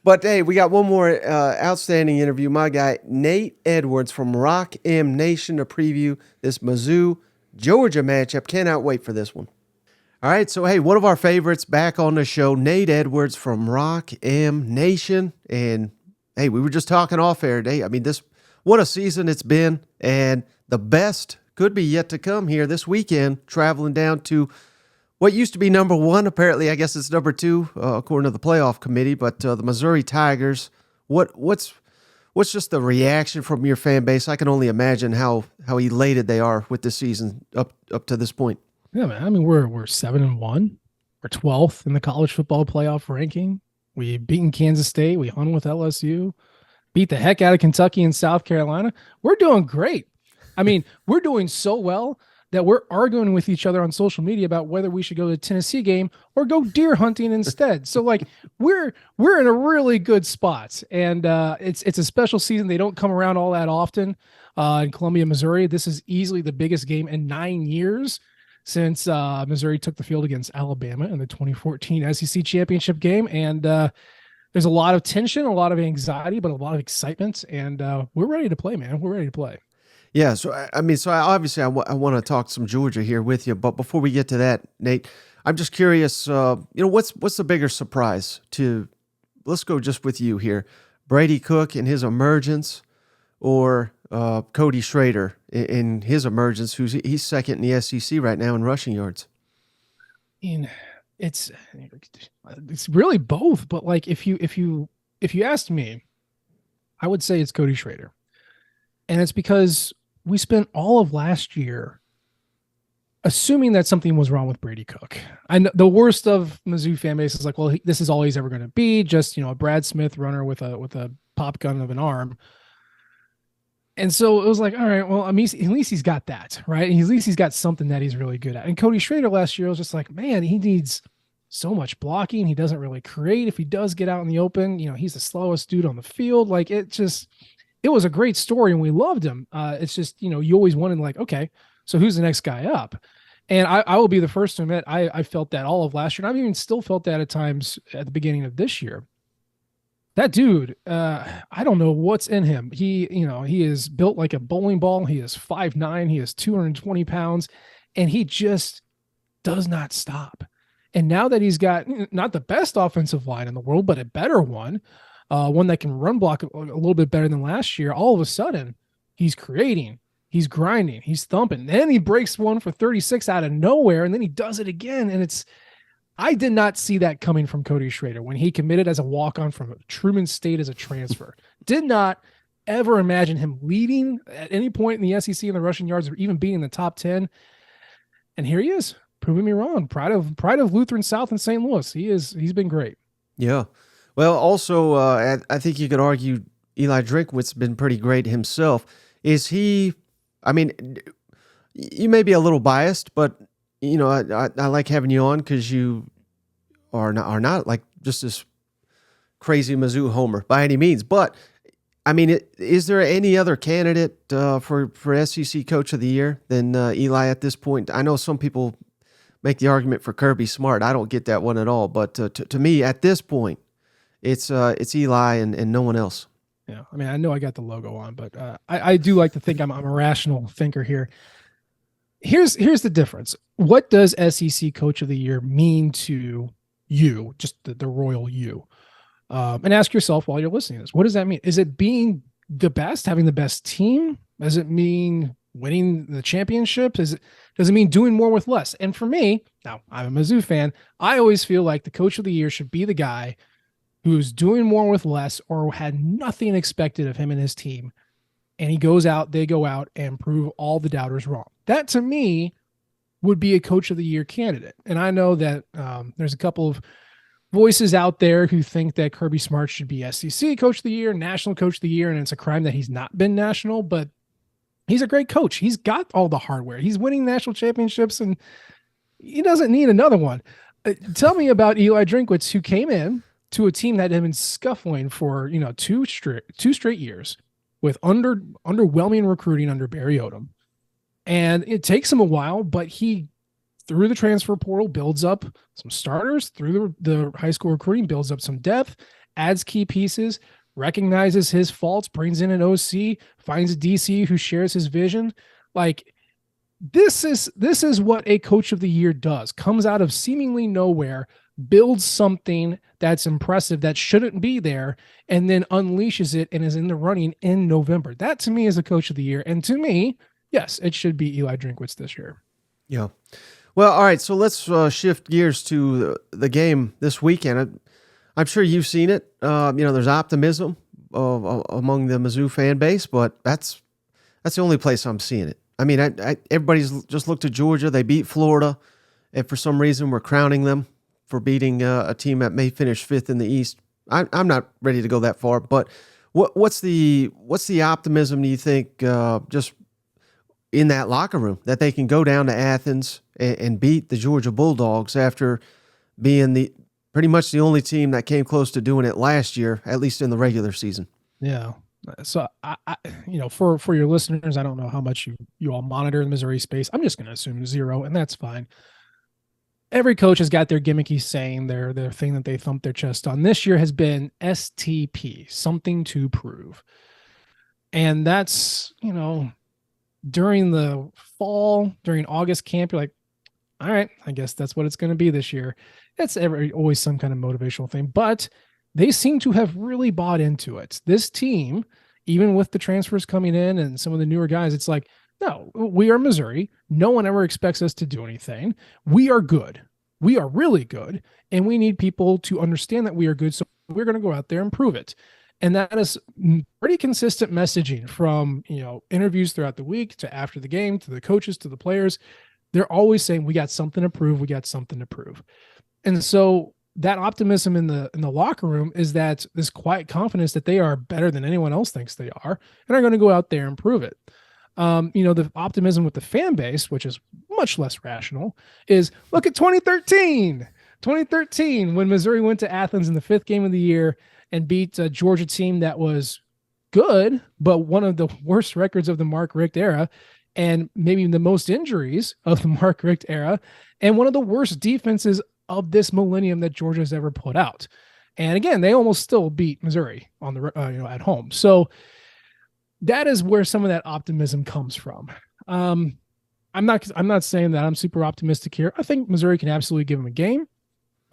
But hey, we got one more outstanding interview. My guy, Nate Edwards from Rock M Nation, to preview this Mizzou Georgia matchup. Cannot wait for this one. All right, so hey, one of our favorites back on the show, Nate Edwards from Rock M Nation. And hey, we were just talking off air today. I mean, what a season it's been, and the best could be yet to come here this weekend, traveling down to what used to be number one. Apparently, I guess it's number two, according to the playoff committee, but the Missouri Tigers. What's just the reaction from your fan base? I can only imagine how elated they are with this season up to this point. Yeah, man. I mean, we're 7-1. We're 12th in the college football playoff ranking. We beaten Kansas State. We hung with LSU. Beat the heck out of Kentucky and South Carolina. We're doing great. I mean, we're doing so well that we're arguing with each other on social media about whether we should go to the Tennessee game or go deer hunting instead. So like we're in a really good spot, and it's a special season. They don't come around all that often in Columbia, Missouri. This is easily the biggest game in 9 years since Missouri took the field against Alabama in the 2014 SEC championship game. And there's a lot of tension, a lot of anxiety, but a lot of excitement. And we're ready to play, man. We're ready to play. Yeah, so obviously I want to talk some Georgia here with you, but before we get to that, Nate, I'm just curious. What's the bigger surprise to? Let's go just with you here, Brady Cook and his emergence, or Cody Schrader in his emergence, he's second in the SEC right now in rushing yards. I mean, it's really both, but like if you asked me, I would say it's Cody Schrader, and it's because we spent all of last year assuming that something was wrong with Brady Cook. And the worst of Mizzou fan base is like, well, this is all he's ever going to be, just a Brad Smith runner with a pop gun of an arm. And so it was like, all right, well, I mean, at least he's got that, right? At least he's got something that he's really good at. And Cody Schrader last year was just like, man, he needs so much blocking. He doesn't really create. If he does get out in the open, he's the slowest dude on the field. Like it was a great story and we loved him. It's just, you always wanted like, okay, so who's the next guy up? And I will be the first to admit, I felt that all of last year. And I've even still felt that at times at the beginning of this year. That dude, I don't know what's in him. He is built like a bowling ball. He is 5'9". He is 220 pounds, and he just does not stop. And now that he's got not the best offensive line in the world, but a better one that can run block a little bit better than last year, all of a sudden he's creating, he's grinding, he's thumping. Then he breaks one for 36 out of nowhere, and then he does it again. And I did not see that coming from Cody Schrader when he committed as a walk-on from Truman State as a transfer. Did not ever imagine him leading at any point in the SEC in the rushing yards or even being in the top 10. And here he is, proving me wrong. Pride of Lutheran South and St. Louis. He's been great. Yeah. Well, also, I think you could argue Eli Drinkwitz has been pretty great himself. Is he? I mean, you may be a little biased, but I like having you on because you are not like just this crazy Mizzou homer by any means. But I mean, is there any other candidate for SEC Coach of the Year than Eli at this point? I know some people make the argument for Kirby Smart. I don't get that one at all. But to me, at this point, it's Eli and no one else. Yeah, I mean, I know I got the logo on, but I do like to think I'm a rational thinker here. Here's the difference. What does SEC Coach of the Year mean to you, just the royal you? And ask yourself while you're listening to this, what does that mean? Is it being the best, having the best team? Does it mean winning the championship? Does it mean doing more with less? And for me, now I'm a Mizzou fan, I always feel like the Coach of the Year should be the guy who's doing more with less or had nothing expected of him and his team. And he goes out, they go out and prove all the doubters wrong. That to me would be a Coach of the Year candidate. And I know that there's a couple of voices out there who think that Kirby Smart should be SEC Coach of the Year, National Coach of the Year, and it's a crime that he's not been national, but he's a great coach. He's got all the hardware. He's winning national championships, and he doesn't need another one. Tell me about Eli Drinkwitz, who came in to a team that had been scuffling for two straight years with underwhelming recruiting under Barry Odom. And it takes him a while, but he, through the transfer portal, builds up some starters, through the high school recruiting, builds up some depth, adds key pieces, recognizes his faults, brings in an OC, finds a DC who shares his vision. Like, this is what a Coach of the Year does. Comes out of seemingly nowhere, builds something that's impressive that shouldn't be there, and then unleashes it and is in the running in November. That to me is a Coach of the Year. And to me, yes, it should be Eli Drinkwitz this year. Yeah. Well, all right. So let's shift gears to the game this weekend. I'm sure you've seen it. There's optimism among the Mizzou fan base, but that's the only place I'm seeing it. I mean, everybody's just looked at Georgia. They beat Florida, and for some reason we're crowning them for beating a team that may finish fifth in the East. I'm not ready to go that far, but what's the optimism, do you think, just in that locker room, that they can go down to Athens and beat the Georgia Bulldogs after being pretty much the only team that came close to doing it last year, at least in the regular season? Yeah. So I for your listeners, I don't know how much you all monitor the Missouri space. I'm just going to assume 0, and that's fine. Every coach has got their gimmicky saying, their thing that they thump their chest on. This year has been STP, something to prove. And that's, during the fall, during August camp, you're like, all right, I guess that's what it's going to be this year. It's always some kind of motivational thing, but they seem to have really bought into it. This team, even with the transfers coming in and some of the newer guys, it's like, no, we are Missouri. No one ever expects us to do anything. We are good. We are really good. And we need people to understand that we are good. So we're going to go out there and prove it. And that is pretty consistent messaging from, interviews throughout the week to after the game, to the coaches, to the players. They're always saying, we got something to prove. We got something to prove. And so that optimism in the locker room is that this quiet confidence that they are better than anyone else thinks they are, and are going to go out there and prove it. The optimism with the fan base, which is much less rational, is look at 2013 when Missouri went to Athens in the 5th game of the year and beat a Georgia team that was good, but one of the worst records of the Mark Richt era, and maybe the most injuries of the Mark Richt era, and one of the worst defenses of this millennium that Georgia's ever put out. And again, they almost still beat Missouri on the at home. So that is where some of that optimism comes from. I'm not saying that I'm super optimistic here. I think Missouri can absolutely give them a game.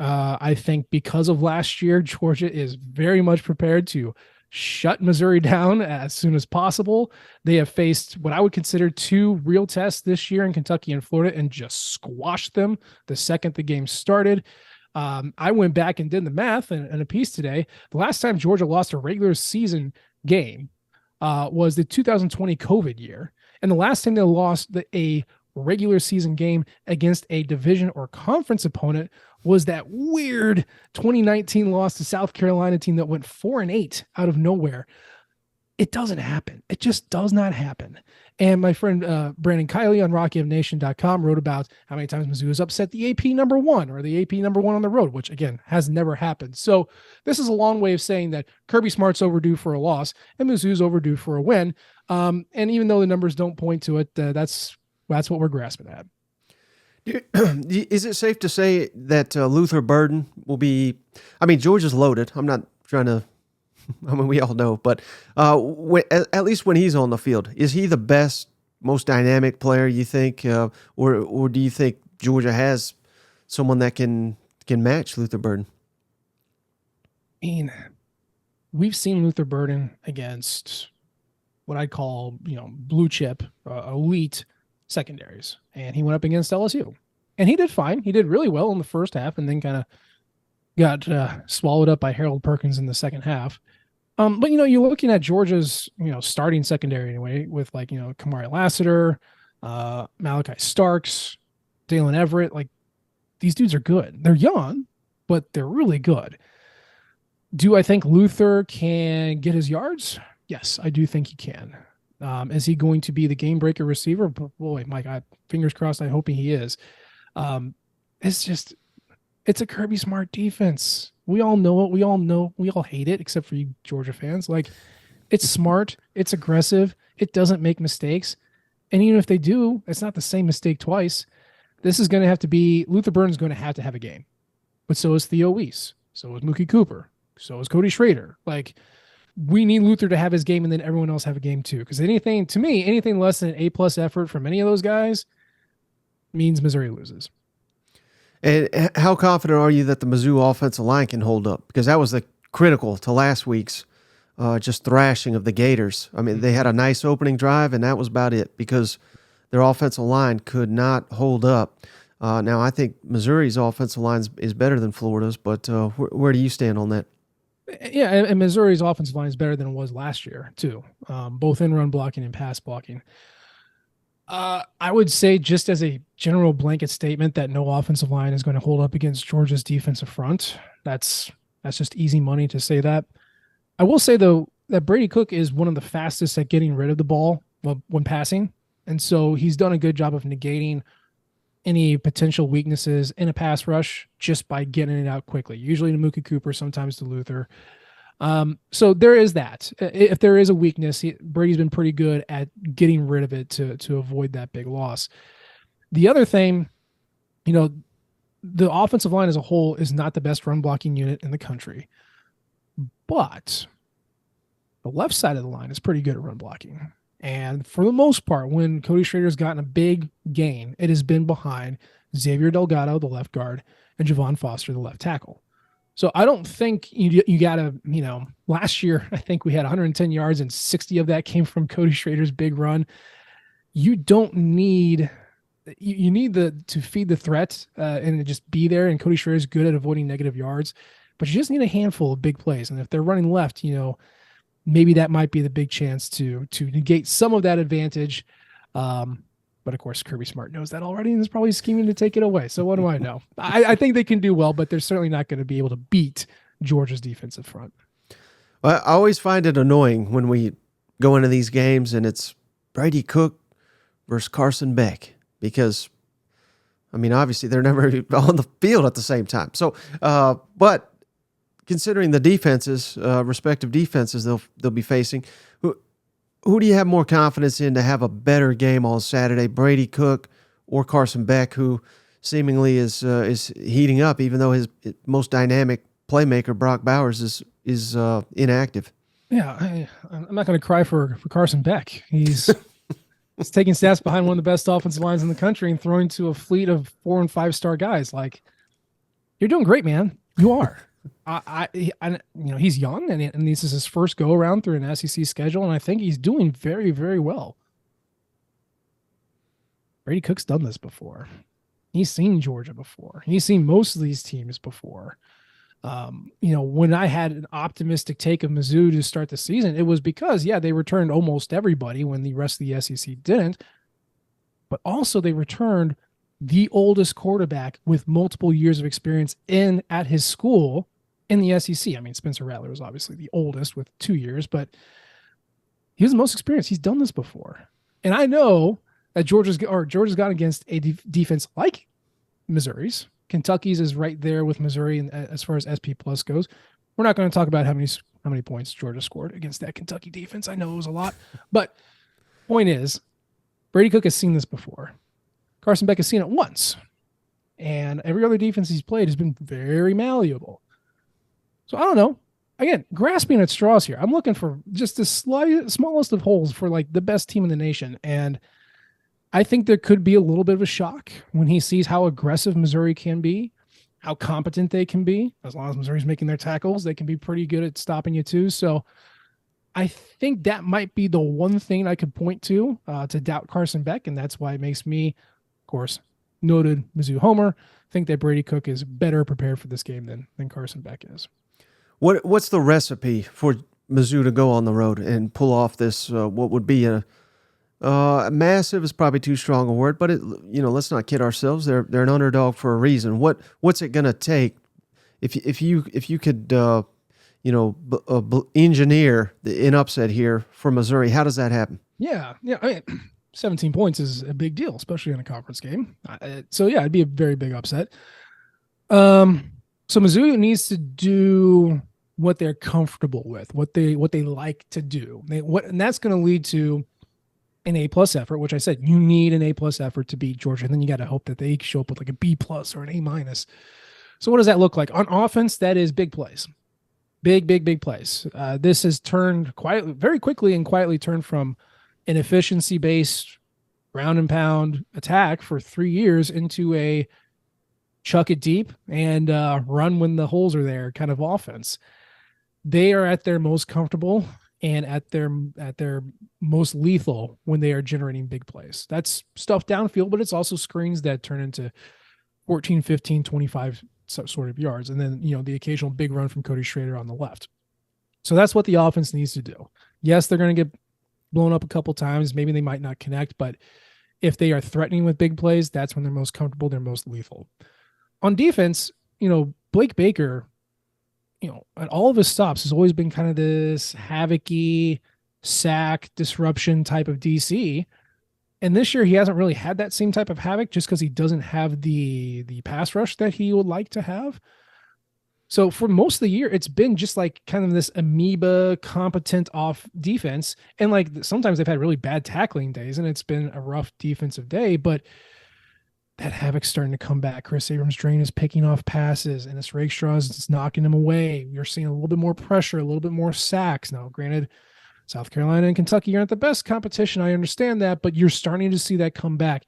I think because of last year, Georgia is very much prepared to shut Missouri down as soon as possible. They have faced what I would consider 2 real tests this year in Kentucky and Florida and just squashed them the second the game started. I went back and did the math in a piece today. The last time Georgia lost a regular season game was the 2020 COVID year. And the last time they lost a regular season game against a division or conference opponent was that weird 2019 loss to South Carolina team that went 4-8 out of nowhere. It doesn't happen. It just does not happen. And my friend Brandon Kiley on RockyFNation.com wrote about how many times Mizzou has upset the AP number 1 or the AP number 1 on the road, which again has never happened. So this is a long way of saying that Kirby Smart's overdue for a loss and Mizzou's overdue for a win. And even though the numbers don't point to it, that's what we're grasping at. Is it safe to say that Luther Burden will be? I mean, Georgia's loaded. I'm not trying to. I mean, we all know, but at least when he's on the field, is he the best, most dynamic player you think, or do you think Georgia has someone that can match Luther Burden? I mean, we've seen Luther Burden against what I'd call, blue chip, elite secondaries, and he went up against LSU, and he did fine. He did really well in the first half, and then kind of got swallowed up by Harold Perkins in the second half. But you're looking at Georgia's starting secondary anyway, with Kamari Lassiter, Malachi Starks, Dalen Everett. Like, these dudes are good. They're young, but they're really good. Do I think Luther can get his yards? Yes, I do think he can. Is he going to be the game breaker receiver? Boy, Mike, fingers crossed. I hope he is. It's a Kirby Smart defense. We all know it. We all hate it, except for you Georgia fans. Like, it's smart. It's aggressive. It doesn't make mistakes. And even if they do, it's not the same mistake twice. This is going to have to be, Luther Burden's going to have a game. But so is Theo Weiss. So is Mookie Cooper. So is Cody Schrader. Like, we need Luther to have his game, and then everyone else have a game too. Because anything less than an A+ effort from any of those guys means Missouri loses. And how confident are you that the Mizzou offensive line can hold up? Because that was critical to last week's just thrashing of the Gators. I mean, they had a nice opening drive, and that was about it because their offensive line could not hold up. Now, I think Missouri's offensive line is better than Florida's, but where do you stand on that? Yeah, and Missouri's offensive line is better than it was last year, too, both in run blocking and pass blocking. I would say, just as a general blanket statement, that no offensive line is going to hold up against Georgia's defensive front. That's just easy money to say that. I will say, though, that Brady Cook is one of the fastest at getting rid of the ball when passing. And so he's done a good job of negating any potential weaknesses in a pass rush just by getting it out quickly, usually to Mookie Cooper, sometimes to Luther. So there is that. If there is a weakness, Brady's been pretty good at getting rid of it to avoid that big loss. The other thing, the offensive line as a whole is not the best run blocking unit in the country, but the left side of the line is pretty good at run blocking. And for the most part, when Cody Schrader's gotten a big gain, it has been behind Xavier Delgado, the left guard, and Javon Foster, the left tackle. So I don't think you got to, last year, I think we had 110 yards and 60 of that came from Cody Schrader's big run. You don't need, you need to feed the threat and just be there. And Cody Schrader's good at avoiding negative yards, but you just need a handful of big plays. And if they're running left, maybe that might be the big chance to negate some of that advantage. But of course, Kirby Smart knows that already and is probably scheming to take it away. So what do I know? I think they can do well, but they're certainly not going to be able to beat Georgia's defensive front. Well, I always find it annoying when we go into these games and it's Brady Cook versus Carson Beck because, obviously they're never on the field at the same time. So, but considering the defenses, respective defenses they'll be facing, who do you have more confidence in to have a better game on Saturday, Brady Cook or Carson Beck, who seemingly is heating up, even though his most dynamic playmaker Brock Bowers is inactive? Yeah, I'm not going to cry for Carson Beck. He's taking stats behind one of the best offensive lines in the country and throwing to a fleet of 4- and 5-star guys. Like, you're doing great, man. You are. He's young and this is his first go around through an SEC schedule, and I think he's doing very, very well. Brady Cook's done this before. He's seen Georgia before. He's seen most of these teams before. When I had an optimistic take of Mizzou to start the season, it was because, they returned almost everybody when the rest of the SEC didn't, but also they returned the oldest quarterback with multiple years of experience at his school in the SEC. Spencer Rattler was obviously the oldest with 2 years, but he was the most experienced. He's done this before. And I know that Georgia's gone against a defense like Missouri's. Kentucky's is right there with Missouri as far as SP plus goes. We're not going to talk about how many points Georgia scored against that Kentucky defense. I know it was a lot, but point is, Brady Cook has seen this before. Carson Beck has seen it once. and every other defense he's played has been very malleable. So I don't know. Again, grasping at straws here. I'm looking for just the smallest of holes for like the best team in the nation. And I think there could be a little bit of a shock when he sees how aggressive Missouri can be, how competent they can be. As long as Missouri's making their tackles, they can be pretty good at stopping you too. So I think that might be the one thing I could point to doubt Carson Beck. And that's why it makes me, of course, noted Mizzou homer, think that Brady Cook is better prepared for this game than Carson Beck is. What's the recipe for Mizzou to go on the road and pull off this? What would be a massive is probably too strong a word, but let's not kid ourselves. They're an underdog for a reason. What's it going to take if you could engineer an upset here for Missouri? How does that happen? Yeah. I mean, 17 points is a big deal, especially in a conference game. So yeah, it'd be a very big upset. So Mizzou needs to do what they're comfortable with, what they like to do. And that's going to lead to an A+ effort, which I said you need an A+ effort to beat Georgia. And then you got to hope that they show up with like a B+ or an A-. So what does that look like? On offense, that is big plays. Big plays. This has turned very quickly and quietly turned from an efficiency-based ground and pound attack for 3 years into a chuck it deep and run when the holes are there kind of offense. They are at their most comfortable and at their most lethal when they are generating big plays. That's stuff downfield, but it's also screens that turn into 14, 15, 25 sort of yards. And then, the occasional big run from Cody Schrader on the left. So that's what the offense needs to do. Yes, they're going to get blown up a couple times. Maybe they might not connect, but if they are threatening with big plays, that's when they're most comfortable. They're most lethal. On defense, Blake Baker, at all of his stops has always been kind of this havoc-y, sack, disruption type of DC. And this year he hasn't really had that same type of havoc just because he doesn't have the pass rush that he would like to have. So for most of the year, it's been just like kind of this amoeba competent off defense. And like sometimes they've had really bad tackling days and it's been a rough defensive day, but that havoc's starting to come back. Chris Abrams-Drain is picking off passes, and this Rakestraw is knocking them away. You're seeing a little bit more pressure, a little bit more sacks. Now, granted, South Carolina and Kentucky aren't the best competition. I understand that, but you're starting to see that come back.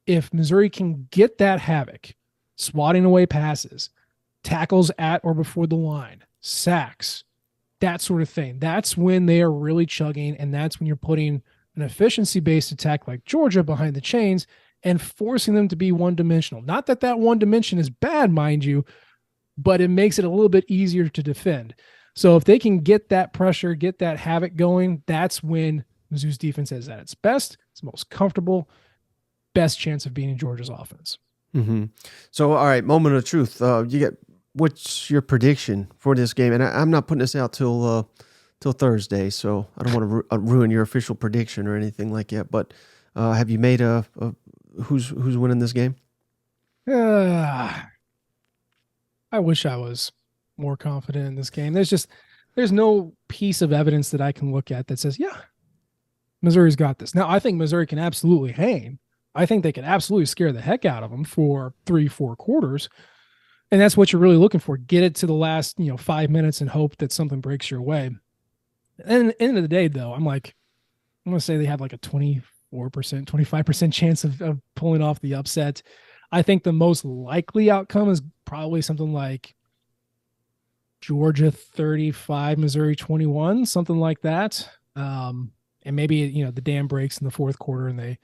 If Missouri can get that havoc, swatting away passes, tackles at or before the line, sacks, that sort of thing, that's when they are really chugging, and that's when you're putting an efficiency-based attack like Georgia behind the chains and forcing them to be one-dimensional. Not that one dimension is bad, mind you, but it makes it a little bit easier to defend. So if they can get that pressure, get that havoc going, that's when Mizzou's defense is at its best. It's most comfortable, best chance of beating Georgia's offense. Mm-hmm. So, all right, moment of truth. What's your prediction for this game? And I'm not putting this out till Thursday, so I don't want to ruin your official prediction or anything like that. But have you made who's winning this game? I wish I was more confident in this game. There's no piece of evidence that I can look at that says, yeah, Missouri's got this. Now, I think Missouri can absolutely hang. I think they can absolutely scare the heck out of them for 3-4 quarters. And that's what you're really looking for. Get it to the last, 5 minutes and hope that something breaks your way. And at the end of the day, though, I'm going to say they have like a 24%, 25% chance of pulling off the upset. I think the most likely outcome is probably something like Georgia 35, Missouri 21, something like that. And maybe, the dam breaks in the fourth quarter and a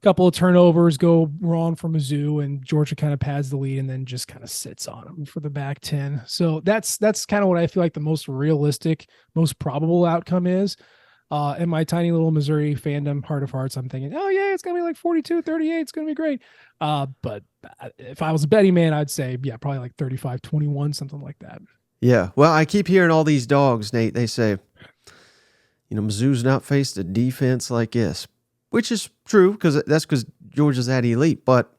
couple of turnovers go wrong for Mizzou and Georgia kind of pads the lead and then just kind of sits on them for the back 10. So that's kind of what I feel like the most realistic, most probable outcome is. In my tiny little Missouri fandom, heart of hearts, I'm thinking, oh yeah, it's going to be like 42-38. It's going to be great. But if I was a betting man, I'd say, yeah, probably like 35-21, something like that. Yeah. Well, I keep hearing all these dogs, Nate. They say, Mizzou's not faced a defense like this, which is true because Georgia's that elite. But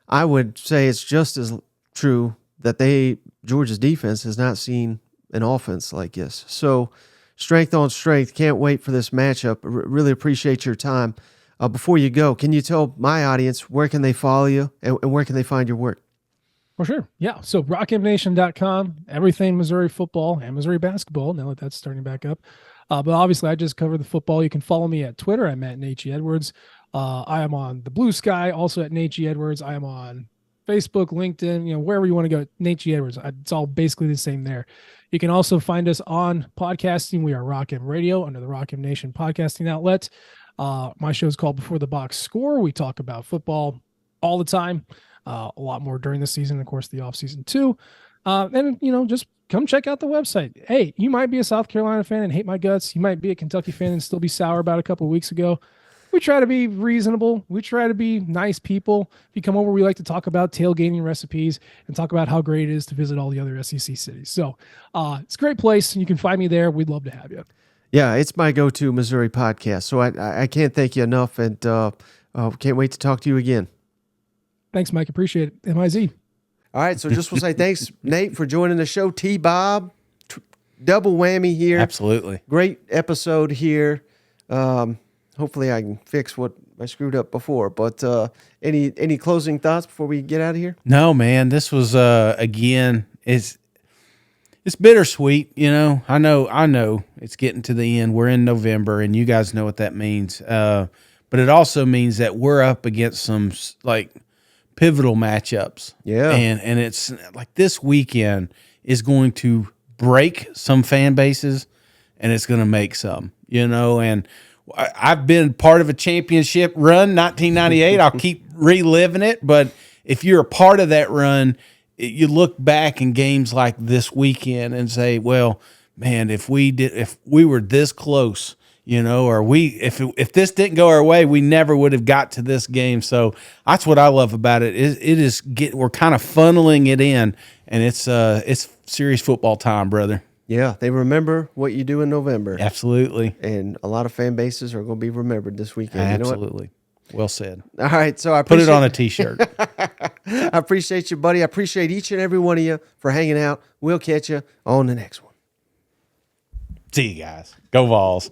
I would say it's just as true that Georgia's defense has not seen an offense like this. So strength on strength. Can't wait for this matchup. Really appreciate your time. Before you go, can you tell my audience where can they follow you and where can they find your work? For sure. Yeah. So rockmnation.com, everything Missouri football and Missouri basketball, now that that's starting back up. But obviously I just cover the football. You can follow me at Twitter. I'm at Nate G. Edwards. I am on the Blue Sky, also at Nate G. Edwards. I am on Facebook, LinkedIn, wherever you want to go, Nate G. Edwards. It's all basically the same there. You can also find us on podcasting. We are Rock M Radio under the Rock M Nation podcasting outlet. My show is called Before the Box Score. We talk about football all the time. A lot more during the season, of course, the off season too. And just come check out the website. Hey, you might be a South Carolina fan and hate my guts. You might be a Kentucky fan and still be sour about a couple of weeks ago. We try to be reasonable. We try to be nice people. If you come over, we like to talk about tailgating recipes and talk about how great it is to visit all the other SEC cities. So it's a great place. You can find me there. We'd love to have you. Yeah, it's my go-to Missouri podcast. So I can't thank you enough, and can't wait to talk to you again. Thanks, Mike. Appreciate it. MIZ. All right, so just want to say thanks, Nate, for joining the show. T-Bob, double whammy here. Absolutely. Great episode here. Hopefully I can fix what I screwed up before. But any closing thoughts before we get out of here? No, man. This was again, it's bittersweet, I know it's getting to the end. We're in November, and you guys know what that means. But it also means that we're up against some pivotal matchups. Yeah. And it's like this weekend is going to break some fan bases, and it's going to make some, and I've been part of a championship run, 1998. I'll keep reliving it. But if you're a part of that run, you look back in games like this weekend and say, well, man, if we were this close, or if this didn't go our way, we never would have got to this game. So that's what I love about it. We're kind of funneling it in, and it's serious football time, brother. Yeah, they remember what you do in November. Absolutely. And a lot of fan bases are going to be remembered this weekend. Absolutely. Well said. All right, so I put it on a T-shirt. I appreciate you, buddy. I appreciate each and every one of you for hanging out. We'll catch you on the next one. See you guys. Go Vols.